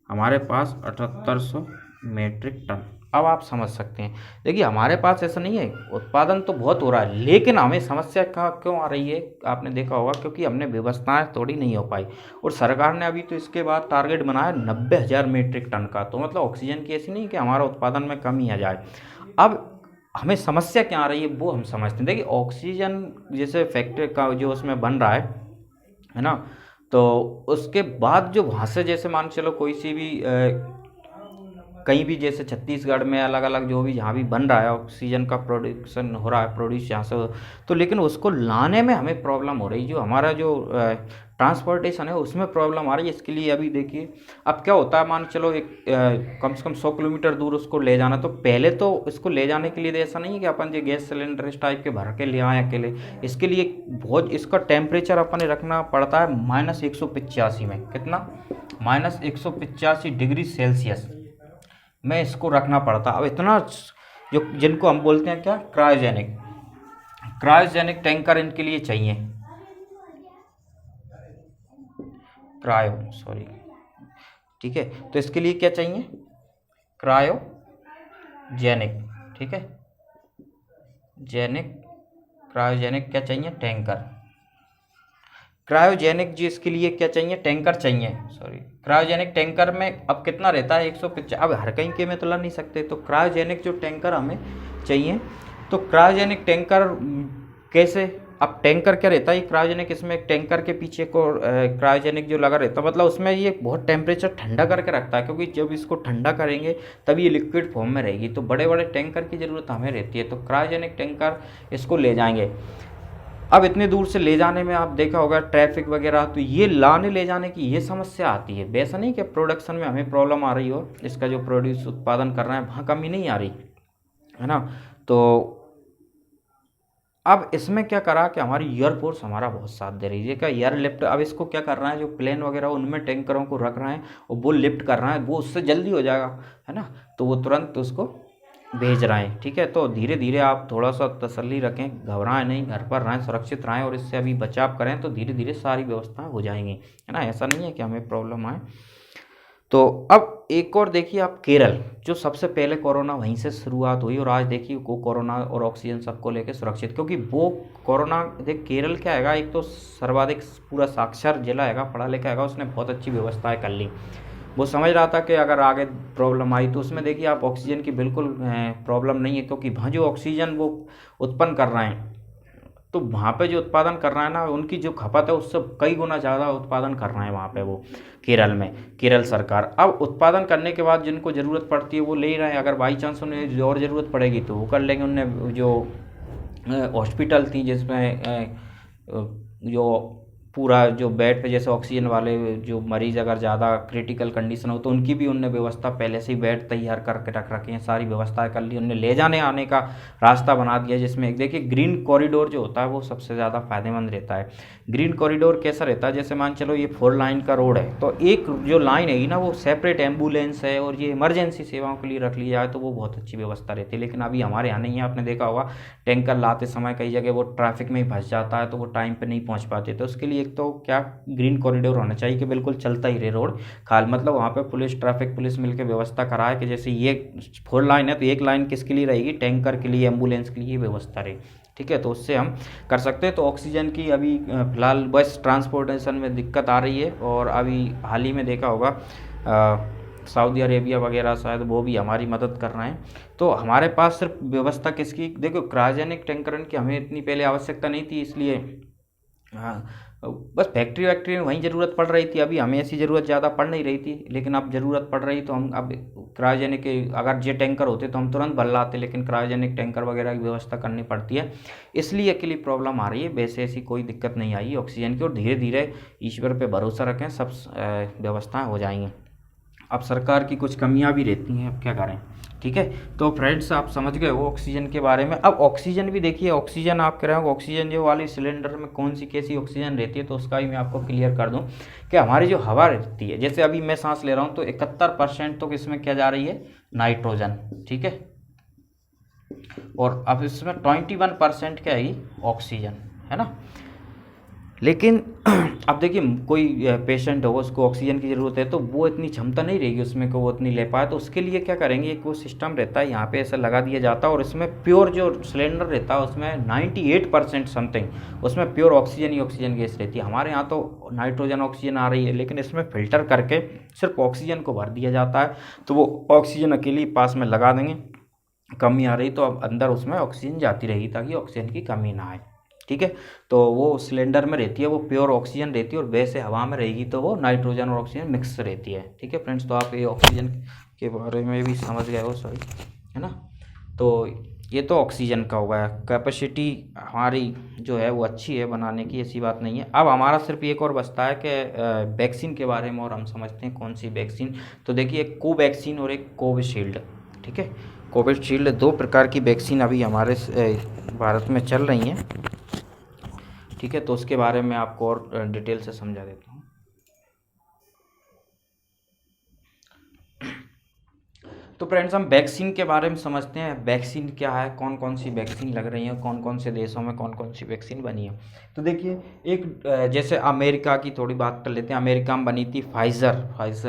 Speaker 1: हमारे पास, 7800 मीट्रिक टन। अब आप समझ सकते हैं, देखिए हमारे पास ऐसा नहीं है, उत्पादन तो बहुत हो रहा है, लेकिन हमें समस्या क्यों आ रही है, आपने देखा होगा क्योंकि हमने व्यवस्थाएं थोड़ी नहीं हो पाई। और सरकार ने अभी तो इसके बाद टारगेट बनाया 90,000 मीट्रिक टन का। तो मतलब ऑक्सीजन की ऐसी नहीं कि हमारा उत्पादन में कमी आ जाए। अब हमें समस्या क्या आ रही है वो हम समझते हैं। देखिए ऑक्सीजन जैसे फैक्ट्री का जो उसमें बन रहा है ना, तो उसके बाद जो वहाँ से जैसे मान चलो कोई सी भी कहीं भी जैसे छत्तीसगढ़ में अलग अलग जो भी जहाँ भी बन रहा है ऑक्सीजन का प्रोडक्शन हो रहा है, प्रोड्यूस यहाँ से, तो लेकिन उसको लाने में हमें प्रॉब्लम हो रही, जो हमारा जो ट्रांसपोर्टेशन है उसमें प्रॉब्लम आ रही है। इसके लिए अभी देखिए अब क्या होता है, मान चलो एक कम से कम 100 किलोमीटर दूर उसको ले जाना, तो पहले तो इसको ले जाने के लिए तो ऐसा नहीं है कि अपन जो गैस सिलेंडर इस टाइप के भर के ले आए अकेले। इसके लिए बहुत इसका टेम्परेचर अपन रखना पड़ता है -185 में, कितना, -185 डिग्री सेल्सियस में इसको रखना पड़ता। अब इतना जो जिनको हम बोलते हैं क्या, क्रायोजेनिक टैंकर इनके लिए चाहिए, ठीक है। तो इसके लिए क्या चाहिए, क्रायोजेनिक, ठीक है, क्रायोजेनिक क्या चाहिए, टैंकर, क्रायोजेनिक जी इसके लिए क्या चाहिए, टैंकर चाहिए, क्रायोजेनिक टैंकर में अब कितना रहता है 150, अब हर कहीं के में तो ला नहीं सकते, तो क्रायोजेनिक जो टैंकर हमें चाहिए। तो क्रायोजेनिक टैंकर कैसे, अब टैंकर क्या रहता है, क्रायोजेनिक, इसमें एक टैंकर के पीछे को क्रायोजेनिक जो लगा रहता है, मतलब उसमें ये बहुत टेम्परेचर ठंडा करके रखता है, क्योंकि जब इसको ठंडा करेंगे तब ये लिक्विड फॉर्म में रहेगी, तो बड़े बड़े टैंकर की ज़रूरत हमें रहती है। तो क्रायोजेनिक टैंकर इसको ले जाएंगे। अब इतने दूर से ले जाने में आप देखा होगा ट्रैफिक वगैरह, तो ये लाने ले जाने की ये समस्या आती है। वैसा नहीं कि प्रोडक्शन में हमें प्रॉब्लम आ रही हो, इसका जो प्रोड्यूस उत्पादन कर रहे हैं वहाँ कमी नहीं आ रही है ना। तो अब इसमें क्या करा कि हमारी एयरफोर्स हमारा बहुत साथ दे रही है, क्या एयरलिफ्ट, अब इसको क्या कर रहा है, जो प्लेन वगैरह उनमें टैंकरों को रख रहे हैं और वो लिफ्ट कर रहा है, वो उससे जल्दी हो जाएगा, है ना, तो वो तुरंत उसको भेज रहे हैं, ठीक है। तो धीरे धीरे आप थोड़ा सा तसल्ली रखें, घबराएं नहीं, घर पर रहें, सुरक्षित रहें और इससे अभी बचाव करें, तो धीरे धीरे सारी व्यवस्था हो जाएंगी, है ना। ऐसा नहीं है कि हमें प्रॉब्लम आए। तो अब एक और देखिए आप, केरल, जो सबसे पहले कोरोना वहीं से शुरुआत हुई, और आज देखिए वो कोरोना और ऑक्सीजन सबको लेके सुरक्षित, क्योंकि वो कोरोना, देख केरल क्या हैगा, एक तो सर्वाधिक पूरा साक्षर जिला हैगा, पढ़ा लिखा हैगा, उसने बहुत अच्छी व्यवस्थाएं कर ली। वो समझ रहा था कि अगर आगे प्रॉब्लम आई तो उसमें देखिए आप ऑक्सीजन की बिल्कुल प्रॉब्लम नहीं है, क्योंकि वहाँ जो ऑक्सीजन वो उत्पन्न कर रहे हैं, तो वहाँ पे जो उत्पादन कर रहा है ना, उनकी जो खपत है उससे कई गुना ज़्यादा उत्पादन कर रहे हैं वहाँ पे वो केरल में, केरल सरकार। अब उत्पादन करने के बाद जिनको ज़रूरत पड़ती है वो ले ही रहे हैं, अगर बाई चांस उन्हें और ज़रूरत पड़ेगी तो वो कर लेंगे। उन्हें जो हॉस्पिटल थी जिसमें जो पूरा जो बेड पे जैसे ऑक्सीजन वाले जो मरीज़ अगर ज़्यादा क्रिटिकल कंडीशन हो तो उनकी भी उनने व्यवस्था पहले से ही बेड तैयार करके रख रखे हैं, सारी व्यवस्थाएं कर ली, उनने ले जाने आने का रास्ता बना दिया। जिसमें एक देखिए ग्रीन कॉरिडोर जो होता है वो सबसे ज़्यादा फायदेमंद रहता है। ग्रीन कॉरिडोर कैसा रहता है, जैसे मान चलो ये 4 लाइन का रोड है, तो एक जो लाइन है ना वो सेपरेट एम्बुलेंस है और ये इमरजेंसी सेवाओं के लिए रख लिया जाए, तो वो बहुत अच्छी व्यवस्था रहती है। लेकिन अभी हमारे यहाँ नहीं है, आपने देखा होगा टैंकर लाते समय कई जगह वो ट्रैफिक में ही फंस जाता है, तो वो टाइम पे नहीं पहुँच पाते। तो उसके लिए एक तो क्या ग्रीन कॉरिडोर होना चाहिए कि बिल्कुल चलता ही रहे रोड खाल, मतलब वहाँ पे पुलिस, ट्रैफिक पुलिस मिलकर व्यवस्था कराए कि जैसे ये 4 लाइन है तो एक लाइन किसके लिए रहेगी, टैंकर के लिए, एम्बुलेंस के लिए व्यवस्था रहे, ठीक है। तो उससे हम कर सकते हैं। तो ऑक्सीजन की अभी फ़िलहाल बस ट्रांसपोर्टेशन में दिक्कत आ रही है, और अभी हाल ही में देखा होगा सऊदी अरेबिया वगैरह शायद वो भी हमारी मदद कर रहे हैं। तो हमारे पास सिर्फ व्यवस्था किसकी, देखो क्रायोजेनिक टैंकर की हमें इतनी पहले आवश्यकता नहीं थी, इसलिए हाँ बस फैक्ट्री वैक्ट्री में वहीं ज़रूरत पड़ रही थी, अभी हमें ऐसी ज़रूरत ज़्यादा पड़ नहीं रही थी, लेकिन अब ज़रूरत पड़ रही तो हम अब क्रायोजेनिक, अगर जे टैंकर होते तो हम तुरंत भर लाते, लेकिन क्रायोजेनिक टैंकर वगैरह की व्यवस्था करनी पड़ती है, इसलिए अकेली प्रॉब्लम आ रही है। वैसे ऐसी कोई दिक्कत नहीं आई ऑक्सीजन की, और धीरे धीरे ईश्वर पर भरोसा रखें, सब व्यवस्थाएँ हो जाएंगी। अब सरकार की कुछ कमियां भी रहती हैं, अब क्या करें, ठीक है। तो फ्रेंड्स आप समझ गए वो ऑक्सीजन के बारे में। अब ऑक्सीजन भी देखिए, ऑक्सीजन आप कह रहे हो ऑक्सीजन जो वाली सिलेंडर में कौन सी कैसी ऑक्सीजन रहती है, तो उसका भी मैं आपको क्लियर कर दूं कि हमारी जो हवा रहती है, जैसे अभी मैं सांस ले रहा हूं तो 71% तो इसमें क्या जा रही है, नाइट्रोजन, ठीक है, और अब इसमें 21% क्या है, ऑक्सीजन, है ना। लेकिन अब देखिए कोई पेशेंट हो उसको ऑक्सीजन की ज़रूरत है, तो वो इतनी क्षमता नहीं रहेगी उसमें कि वो इतनी ले पाए, तो उसके लिए क्या करेंगे, एक वो सिस्टम रहता है यहाँ पे ऐसा लगा दिया जाता है, और इसमें प्योर जो सिलेंडर रहता है उसमें 98% समथिंग उसमें प्योर ऑक्सीजन ही ऑक्सीजन गैस रहती है। हमारे यहाँ तो नाइट्रोजन ऑक्सीजन आ रही है, लेकिन इसमें फ़िल्टर करके सिर्फ ऑक्सीजन को भर दिया जाता है, तो वो ऑक्सीजन अकेली पास में लगा देंगे। कमी आ रही तो अब अंदर उसमें ऑक्सीजन जाती रहेगी ताकि ऑक्सीजन की कमी ना आए, ठीक है। तो वो सिलेंडर में रहती है, वो प्योर ऑक्सीजन रहती है, और वैसे हवा में रहेगी तो वो नाइट्रोजन और ऑक्सीजन मिक्स रहती है, ठीक है फ्रेंड्स। तो आप ये ऑक्सीजन के बारे में भी समझ गए हो, सॉरी, है ना। तो ये तो ऑक्सीजन का हो गया। कैपेसिटी हमारी जो है वो अच्छी है बनाने की, ऐसी बात नहीं है। अब हमारा सिर्फ एक और बचता है कि वैक्सीन के बारे में, और हम समझते हैं कौन सी वैक्सीन। तो देखिए, एक कोवैक्सीन और एक कोविशील्ड, ठीक है। कोविशील्ड, दो प्रकार की वैक्सीन अभी हमारे भारत में चल रही हैं, ठीक है। तो उसके बारे में आपको और डिटेल से समझा देता हूँ। तो फ्रेंड्स, हम वैक्सीन के बारे में समझते हैं। वैक्सीन क्या है, कौन कौन सी वैक्सीन लग रही है, कौन कौन से देशों में कौन कौन सी वैक्सीन बनी है। तो देखिए, एक जैसे अमेरिका की थोड़ी बात कर लेते हैं। अमेरिका में बनी थी फाइज़र,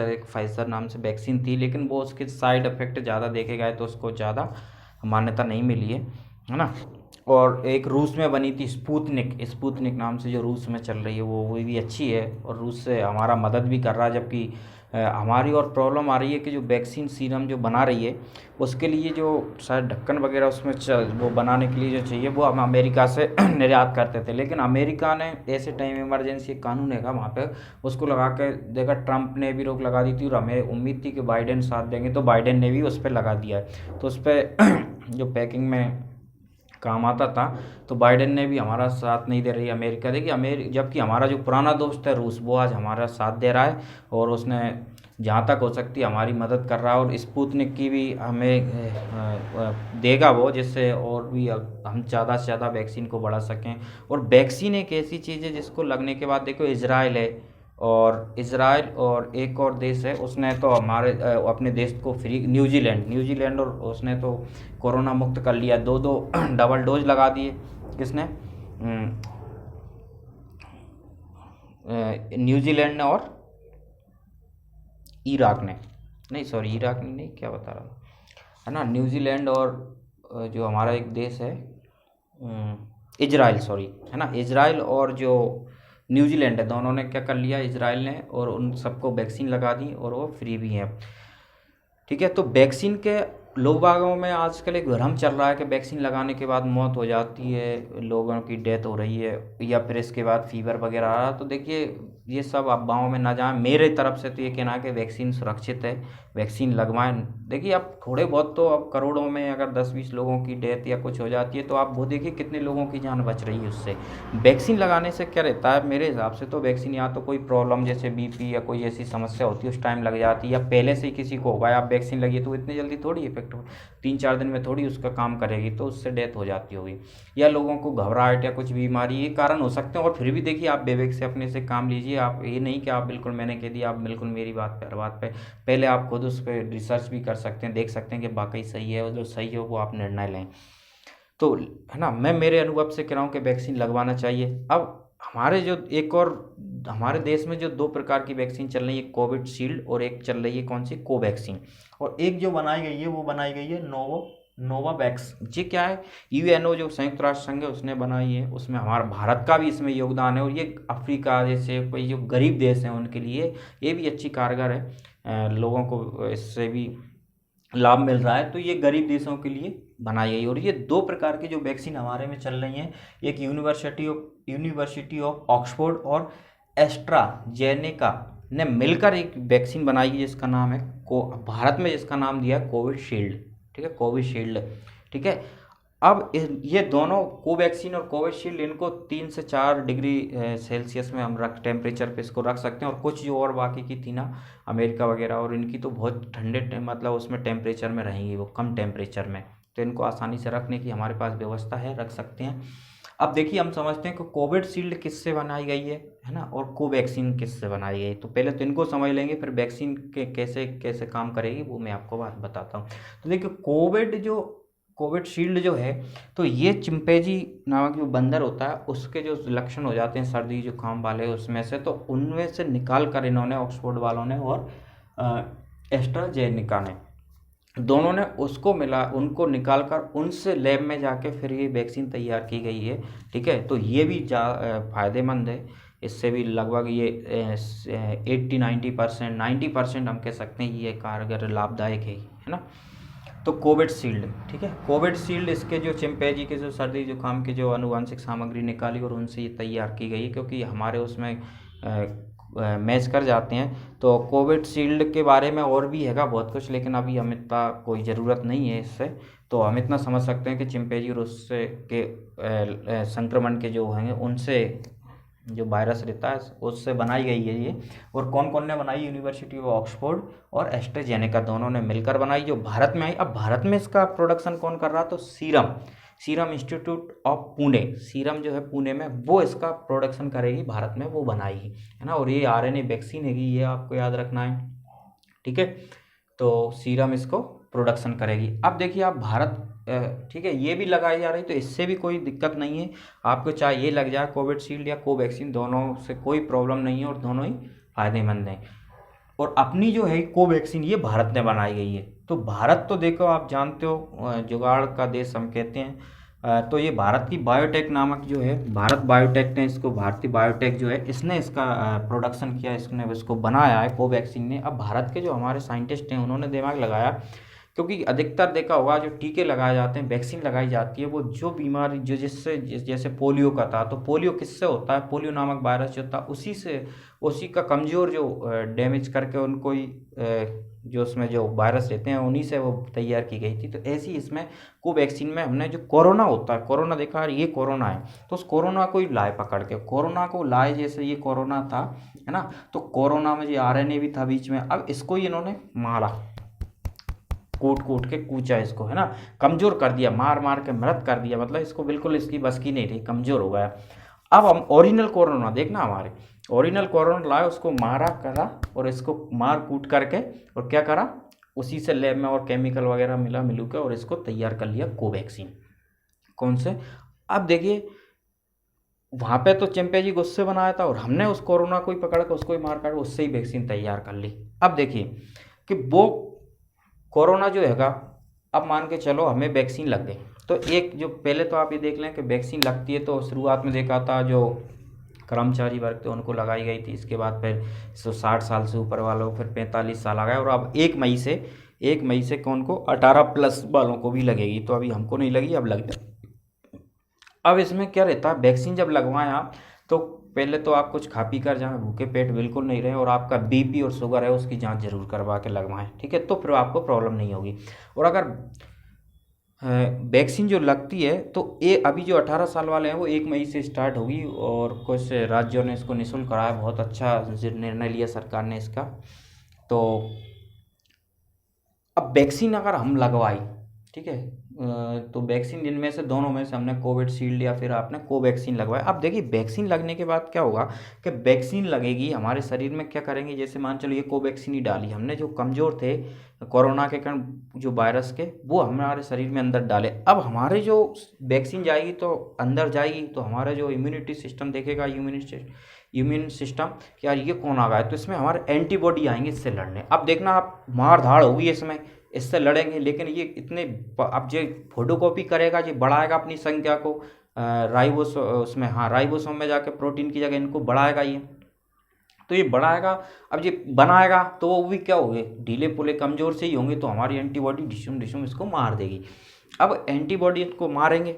Speaker 1: एक फाइज़र नाम से वैक्सीन थी, लेकिन वो उसके साइड इफ़ेक्ट ज़्यादा देखे गए तो उसको ज़्यादा मान्यता नहीं मिली है ना। और एक रूस में बनी थी स्पुतनिक नाम से, जो रूस में चल रही है, वो भी अच्छी है और रूस से हमारा मदद भी कर रहा है। जबकि हमारी और प्रॉब्लम आ रही है कि जो वैक्सीन सीरम जो बना रही है, उसके लिए जो शायद ढक्कन वगैरह उसमें वो बनाने के लिए जो चाहिए, वो हम अमेरिका से निर्यात करते थे। लेकिन अमेरिका ने ऐसे टाइम इमरजेंसी कानून है वहाँ पे, उसको लगा के देखा। ट्रंप ने भी रोक लगा दी थी और हमें उम्मीद थी कि बाइडेन साथ देंगे, तो बाइडेन ने भी उस पर लगा दिया है। तो उस पर जो पैकिंग में काम आता था, तो बाइडेन ने भी हमारा साथ नहीं दे रही अमेरिका। देखिए, जबकि हमारा जो पुराना दोस्त है रूस, वो आज हमारा साथ दे रहा है और उसने जहाँ तक हो सकती है हमारी मदद कर रहा है। और स्पुतनिक की भी हमें देगा वो, जिससे और भी हम ज़्यादा से ज़्यादा वैक्सीन को बढ़ा सकें। और वैक्सीन एक ऐसी चीज़ है जिसको लगने के बाद, देखो, इजराइल और एक और देश है, उसने तो हमारे अपने देश को फ्री, न्यूजीलैंड, और उसने तो कोरोना मुक्त कर लिया। दो डबल डोज लगा दिए। किसने? न्यूजीलैंड ने और इराक ने, नहीं सॉरी, इराक ने नहीं, क्या बता रहा हूँ, है ना। न्यूजीलैंड और जो हमारा एक देश है इजराइल, सॉरी, है ना। इजराइल और जो न्यूजीलैंड है, दोनों ने क्या कर लिया, इजराइल ने, और उन सबको वैक्सीन लगा दी और वो फ्री भी हैं, ठीक है। तो वैक्सीन के लोग बागों में आजकल एक भ्रम चल रहा है कि वैक्सीन लगाने के बाद मौत हो जाती है, लोगों की डेथ हो रही है, या फिर इसके बाद फीवर वगैरह आ रहा। तो देखिए, ये सब अफवाहों में ना जाएं। मेरे तरफ से तो ये कहना है कि वैक्सीन सुरक्षित है, वैक्सीन लगवाएं। देखिए, अब थोड़े बहुत तो, अब करोड़ों में अगर 10-20 लोगों की डेथ या कुछ हो जाती है, तो आप वो देखिए कितने लोगों की जान बच रही है उससे। वैक्सीन लगाने से क्या रहता है, मेरे हिसाब से तो वैक्सीन, या तो कोई प्रॉब्लम जैसे बीपी या कोई ऐसी समस्या होती है उस टाइम लग जाती है, या पहले से ही किसी को होगा, आप वैक्सीन लगी तो इतनी जल्दी थोड़ी इफेक्ट हो, 3-4 दिन में थोड़ी उसका काम करेगी, तो उससे डेथ हो जाती होगी। या लोगों को घबराहट या कुछ बीमारी, ये कारण हो सकते हैं। और फिर भी देखिए, आप विवेक से अपने से काम लीजिए। आप ये नहीं कि आप बिल्कुल मैंने कह दिया, आप बिल्कुल मेरी बात पे, हर बात पे, पहले आप खुद उस पर रिसर्च भी कर सकते हैं, देख सकते हैं कि वाकई सही है, और जो सही हो वो आप निर्णय लें। तो, है ना, मैं मेरे अनुभव से कह रहा हूँ कि वैक्सीन लगवाना चाहिए। अब हमारे जो एक और हमारे देश में जो दो प्रकार की वैक्सीन चल रही है, कोविशील्ड, और एक चल रही है कौन सी, कोवैक्सीन। और एक जो बनाई गई है वो बनाई गई है नोवावैक्स। ये क्या है, यूएनओ जो संयुक्त राष्ट्र संघ है उसने बनाई है, उसमें हमारा भारत का भी इसमें योगदान है। और ये अफ्रीका जैसे कोई जो गरीब देश हैं उनके लिए ये भी अच्छी कारगर है, लोगों को इससे भी लाभ मिल रहा है। तो ये गरीब देशों के लिए बनाई गई। और ये दो प्रकार की जो वैक्सीन हमारे में चल रही हैं, एक यूनिवर्सिटी ऑफ ऑक्सफोर्ड और एस्ट्राजेनेका ने मिलकर एक वैक्सीन बनाई है, जिसका नाम है भारत में जिसका नाम दिया है कोविशील्ड, ठीक है, कोविशील्ड, ठीक है। अब ये दोनों कोवैक्सीन और कोविशील्ड, इनको 3 से 4 डिग्री सेल्सियस में हम टेम्परेचर पे इसको रख सकते हैं। और कुछ जो और बाकी की थी ना, अमेरिका वगैरह, और इनकी तो बहुत ठंडे मतलब उसमें टेम्परेचर में रहेंगी, वो कम टेम्परेचर में, तो इनको आसानी से रखने की हमारे पास व्यवस्था है, रख सकते हैं। अब देखिए, हम समझते हैं कि कोविशील्ड किससे बनाई गई है ना, और कोवैक्सीन किससे बनाई गई। तो पहले तो इनको समझ लेंगे, फिर वैक्सीन के कैसे कैसे काम करेगी वो मैं आपको बात बताता हूँ। तो देखिए, कोविशील्ड जो है, तो ये चिंपैंजी नामक जो बंदर होता है उसके जो लक्षण हो जाते हैं सर्दी जुकाम वाले, उसमें से, तो उनमें से निकाल कर इन्होंने, ऑक्सफोर्ड वालों ने और एस्ट्राजेनेका ने, दोनों ने उनको निकाल कर उनसे लैब में जाके फिर ये वैक्सीन तैयार की गई है, ठीक है। तो ये भी फ़ायदेमंद है, इससे भी लगभग ये 80-90%, 90% हम कह सकते हैं ये कारगर लाभदायक है ना। तो कोविशील्ड, ठीक है, कोविशील्ड, इसके जो चिंपैंजी के जो सर्दी जुकाम के जो आनुवंशिक सामग्री निकाली और उनसे ये तैयार की गई है, क्योंकि हमारे उसमें मैच कर जाते हैं। तो कोविशील्ड के बारे में और भी हैगा बहुत कुछ, लेकिन अभी हम इतना कोई ज़रूरत नहीं है इससे। तो हम इतना समझ सकते हैं कि चिंपैंजी और उससे के संक्रमण के जो हैं उनसे जो वायरस रहता है उससे बनाई गई है ये। और कौन कौन ने बनाई? यूनिवर्सिटी ऑफ ऑक्सफोर्ड और एस्ट्राजेनेका दोनों ने मिलकर बनाई, जो भारत में आई। अब भारत में इसका प्रोडक्शन कौन कर रहा? तो serum institute of Pune, serum जो है पुणे में, वो इसका प्रोडक्शन करेगी, भारत में वो बनाएगी, है ना। और ये आरएनए वैक्सीन हैगी, ये आपको याद रखना है, ठीक है। तो सीरम इसको प्रोडक्शन करेगी। अब देखिए आप भारत, ठीक है, ये भी लगाई जा रही, तो इससे भी कोई दिक्कत नहीं है आपको, चाहे ये लग जाए कोविशील्ड या कोवैक्सीन, दोनों से कोई प्रॉब्लम नहीं है और दोनों ही फायदेमंद हैं। और अपनी जो है कोवैक्सीन ये भारत में बनाई गई है। तो भारत तो देखो आप जानते हो जुगाड़ का देश हम कहते हैं। तो ये भारत की बायोटेक नामक जो है, भारत बायोटेक ने इसको, भारतीय बायोटेक जो है इसने इसका प्रोडक्शन किया, इसने इसको बनाया है कोवैक्सीन ने। अब भारत के जो हमारे साइंटिस्ट हैं उन्होंने दिमाग लगाया, क्योंकि अधिकतर देखा होगा जो टीके लगाए जाते हैं, वैक्सीन लगाई जाती है, वो जो बीमारी जो जैसे पोलियो का था, तो पोलियो किससे होता है? पोलियो नामक वायरस जो था उसी का कमज़ोर जो डैमेज करके उनको ही जो उसमें जो वायरस रहते हैं उन्हीं से वो तैयार की गई थी। तो ऐसी इसमें कोवैक्सीन में हमने जो कोरोना होता है, कोरोना देखा ये कोरोना है, तो उस कोरोना को ही लाए पकड़ के, कोरोना को लाए, जैसे ये कोरोना था, है ना। तो कोरोना में ये आरएनए भी था बीच में, अब इसको ही इन्होंने मारा, कूट के कूचा इसको, है ना, कमज़ोर कर दिया, मार के मृत कर दिया, मतलब इसको बिल्कुल इसकी बस की नहीं रही, कमज़ोर हो गया। अब हम ओरिजिनल कोरोना देखना, हमारे ओरिजिनल कोरोना लाए, उसको मारा करा और इसको मार कूट करके और क्या करा, उसी से लैब में और केमिकल वगैरह मिलू के और इसको तैयार कर लिया कोवैक्सीन। कौन से? अब देखिए वहाँ पे तो चिंपैंजी गुस्से बनाया था और हमने उस कोरोना को ही पकड़ के उसको ही मार काट उससे ही वैक्सीन तैयार कर ली। अब देखिए कि वो कोरोना जो हैगा, अब मान के चलो हमें वैक्सीन लग गई, तो एक जो पहले तो आप ये देख लें कि वैक्सीन लगती है तो शुरुआत में देखा था जो कर्मचारी वर्ग थे उनको लगाई गई थी, इसके बाद फिर 60 साल से ऊपर वालों, फिर 45 साल आ गए, और अब 1 मई से कौन को 18+ वालों को भी लगेगी। तो अभी हमको नहीं लगी, अब लग जाए। अब इसमें क्या रहता है, वैक्सीन जब लगवाएं आप, तो पहले तो आप कुछ खा पी कर जाएं, भूखे पेट बिल्कुल नहीं रहे, और आपका बीपी और शुगर है उसकी जांच जरूर करवा के लगवाएं, ठीक है, तो फिर आपको प्रॉब्लम नहीं होगी। और अगर वैक्सीन जो लगती है तो ये अभी जो 18 साल वाले हैं वो 1 मई से स्टार्ट होगी, और कुछ राज्यों ने इसको निःशुल्क कराया, बहुत अच्छा निर्णय लिया सरकार ने इसका। तो अब वैक्सीन अगर हम लगवाई, ठीक है, तो वैक्सीन इनमें से दोनों में से हमने कोविशील्ड या फिर आपने कोवैक्सीन लगवाया। अब देखिए वैक्सीन लगने के बाद क्या होगा कि वैक्सीन लगेगी हमारे शरीर में, क्या करेंगे, जैसे मान चलो ये कोवैक्सीन ही डाली हमने, जो कमज़ोर थे कोरोना के कारण जो वायरस के, वो हमारे शरीर में अंदर डाले। अब हमारे जो वैक्सीन जाएगी तो अंदर जाएगी, तो हमारा जो इम्यूनिटी सिस्टम देखेगा, इम्यून सिस्टम कि यार ये कौन आ गया है, तो इसमें हमारे एंटीबॉडी आएंगे इससे लड़ने। अब देखना आप मार धाड़ होगी इसमें, इससे लड़ेंगे, लेकिन ये इतने, अब जो फोटोकॉपी करेगा, ये बढ़ाएगा अपनी संख्या को, राइबोसोम में जाके प्रोटीन की जगह इनको बढ़ाएगा ये, तो ये बढ़ाएगा। अब ये बनाएगा तो वो भी क्या होंगे, ढीले पुले कमज़ोर से ही होंगे, तो हमारी एंटीबॉडी ढिशुम इसको मार देगी। अब एंटीबॉडी इसको मारेंगे,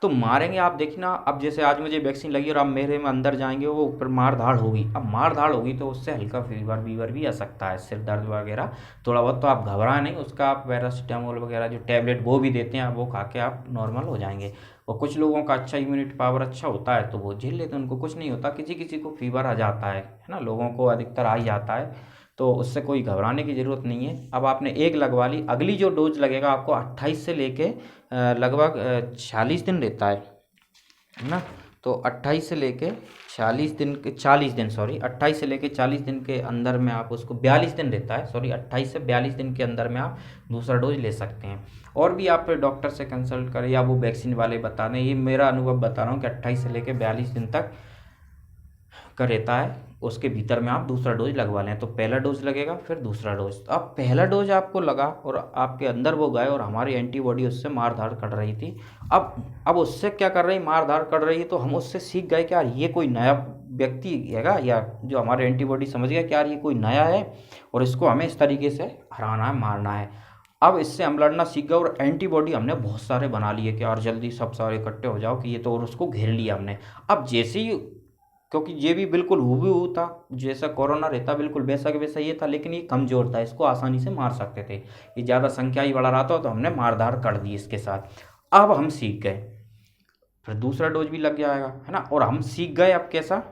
Speaker 1: तो मारेंगे, आप देखिए ना, अब जैसे आज मुझे वैक्सीन लगी और अब मेरे में अंदर जाएंगे, वो ऊपर मार धाड़ होगी। अब मार धाड़ होगी तो उससे हल्का फीवर भी आ सकता है, सिर दर्द वगैरह थोड़ा बहुत, तो आप घबराएं नहीं, उसका आप पैरासीटामोल वगैरह जो टैबलेट वो भी देते हैं, वो खा के आप नॉर्मल हो जाएंगे। और कुछ लोगों का अच्छा इम्यूनिटी पावर अच्छा होता है तो वो झेल लेते हैं, उनको कुछ नहीं होता। किसी को फीवर आ जाता है ना, लोगों को अधिकतर आ ही जाता है, तो उससे कोई घबराने की ज़रूरत नहीं है। अब आपने एक लगवा ली, अगली जो डोज लगेगा आपको 28 से लेके लगभग 46 दिन रहता है ना, तो 28 से लेके 40 दिन के 28 से लेके 40 दिन के अंदर में आप उसको 42 दिन रहता है, 28 से 42 दिन के अंदर में आप दूसरा डोज ले सकते हैं। और भी आप डॉक्टर से कंसल्ट करें या वो वैक्सीन वाले बता दें, ये मेरा अनुभव बता रहा हूँ कि 28 से लेके 42 दिन तक का रहता है, उसके भीतर में आप दूसरा डोज लगवा लें। तो पहला डोज लगेगा, फिर दूसरा डोज। तो अब पहला डोज आपको लगा और आपके अंदर वो गए और हमारी एंटीबॉडी उससे मार धाड़ कर रही थी। अब उससे क्या कर रही, मार धाड़ कर रही है, तो हम उससे सीख गए कि यार ये कोई नया व्यक्ति हैगा, या जो हमारे एंटीबॉडी समझ गया कि यार ये कोई नया है और इसको हमें इस तरीके से हराना है, मारना है। अब इससे हम लड़ना सीख गए और एंटीबॉडी हमने बहुत सारे बना लिए कि यार जल्दी सब सारे इकट्ठे हो जाओ कि ये तो, और उसको घेर लिया हमने। अब जैसे ही क्योंकि ये भी बिल्कुल हूबहू था, जैसा कोरोना रहता बिल्कुल वैसा के वैसा ये था, लेकिन ये कमज़ोर था, इसको आसानी से मार सकते थे। ये ज़्यादा संख्या ही बढ़ा रहा था तो हमने मारधार कर दी इसके साथ। अब हम सीख गए, फिर दूसरा डोज भी लग जाएगा, है ना। और हम सीख गए अब कैसा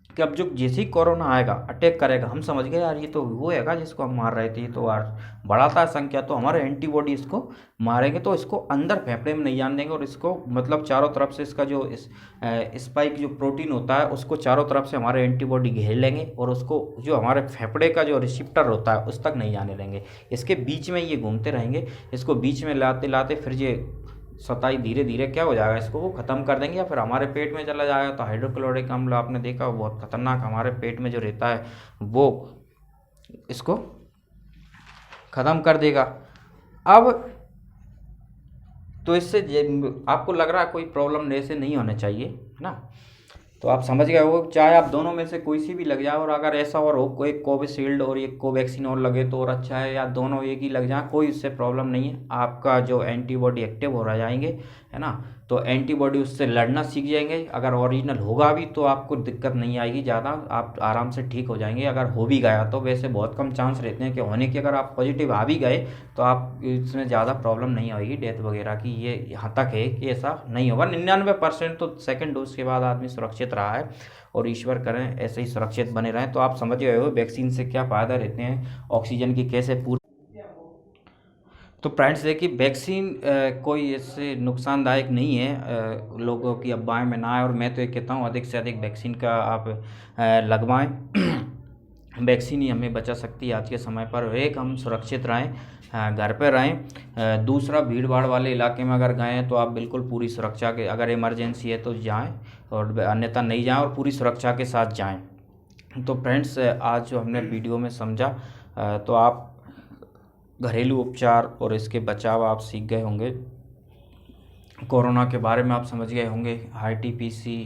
Speaker 1: कि अब जो जैसे ही कोरोना आएगा अटैक करेगा, हम समझ गए यार ये तो वो हैगा जिसको हम मार रहे थे, ये तो यार बढ़ाता है संख्या, तो हमारे एंटीबॉडी इसको मारेंगे, तो इसको अंदर फेफड़े में नहीं जाने देंगे, और इसको मतलब चारों तरफ से इसका जो स्पाइक जो प्रोटीन होता है उसको चारों तरफ से हमारे एंटीबॉडी घेर लेंगे, और उसको जो हमारे फेफड़े का जो रिसेप्टर होता है उस तक नहीं जाने देंगे। इसके बीच में ये घूमते रहेंगे, इसको बीच में लाते लाते फिर ये सताई धीरे धीरे क्या हो जाएगा, इसको वो ख़त्म कर देंगे, या फिर हमारे पेट में चला जाएगा। तो हाइड्रोक्लोरिक अम्ल आपने देखा वो बहुत खतरनाक हमारे पेट में जो रहता है वो इसको ख़त्म कर देगा। अब तो इससे आपको लग रहा है कोई प्रॉब्लम ऐसे नहीं होने चाहिए, है ना। तो आप समझ गए हो, चाहे आप दोनों में से कोई सी भी लग जाए, और अगर ऐसा और हो कोई कोविशील्ड और एक कोवैक्सीन और लगे तो और अच्छा है, या दोनों एक ही लग जाए, कोई उससे प्रॉब्लम नहीं है। आपका जो एंटीबॉडी एक्टिव हो रह जाएंगे, है ना, तो एंटीबॉडी उससे लड़ना सीख जाएंगे। अगर ओरिजिनल होगा भी तो आपको दिक्कत नहीं आएगी ज़्यादा, आप आराम से ठीक हो जाएंगे। अगर हो भी गया तो वैसे बहुत कम चांस रहते हैं कि होने की, अगर आप पॉजिटिव आ भी गए तो आप इसमें ज़्यादा प्रॉब्लम नहीं आएगी डेथ वगैरह की, ये यहाँ तक है कि ऐसा नहीं होगा। 99% तो सेकेंड डोज के बाद आदमी सुरक्षित रहा है, और ईश्वर करें ऐसे ही सुरक्षित बने रहें। तो आप समझ गए हो वैक्सीन से क्या फ़ायदा रहते हैं, ऑक्सीजन की कैसे पूरी। तो फ्रेंड्स देखिए, वैक्सीन कोई ऐसे नुकसानदायक नहीं है, लोगों की अफवाहें में ना आए, और मैं तो ये कहता हूँ अधिक से अधिक वैक्सीन का आप लगवाएं। वैक्सीन ही हमें बचा सकती है आज के समय पर। एक, हम सुरक्षित रहें, घर पे रहें। दूसरा, भीड़ भाड़ वाले इलाके में अगर गए हैं तो आप बिल्कुल पूरी सुरक्षा के, अगर इमरजेंसी है तो जाएं, और अन्यथा नहीं जाएं, और पूरी सुरक्षा के साथ जाएं। तो फ्रेंड्स, आज जो हमने वीडियो में समझा, तो आप घरेलू उपचार और इसके बचाव आप सीख गए होंगे। कोरोना के बारे में आप समझ गए होंगे। आरटीपीसी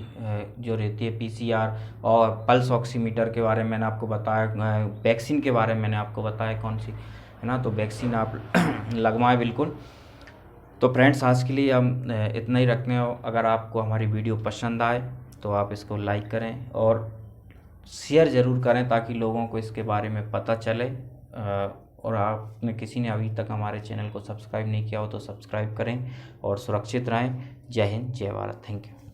Speaker 1: जो रहती है, पीसीआर, और पल्स ऑक्सीमीटर के बारे में मैंने आपको बताया। वैक्सीन के बारे में मैंने आपको बताया कौन सी, है ना। तो वैक्सीन आप लगवाएं बिल्कुल। तो फ्रेंड्स, आज के लिए हम इतना ही रखते हैं। अगर आपको हमारी वीडियो पसंद आए तो आप इसको लाइक करें और शेयर ज़रूर करें, ताकि लोगों को इसके बारे में पता चले। और आपने किसी ने अभी तक हमारे चैनल को सब्सक्राइब नहीं किया हो तो सब्सक्राइब करें, और सुरक्षित रहें। जय हिंद, जय भारत, थैंक यू।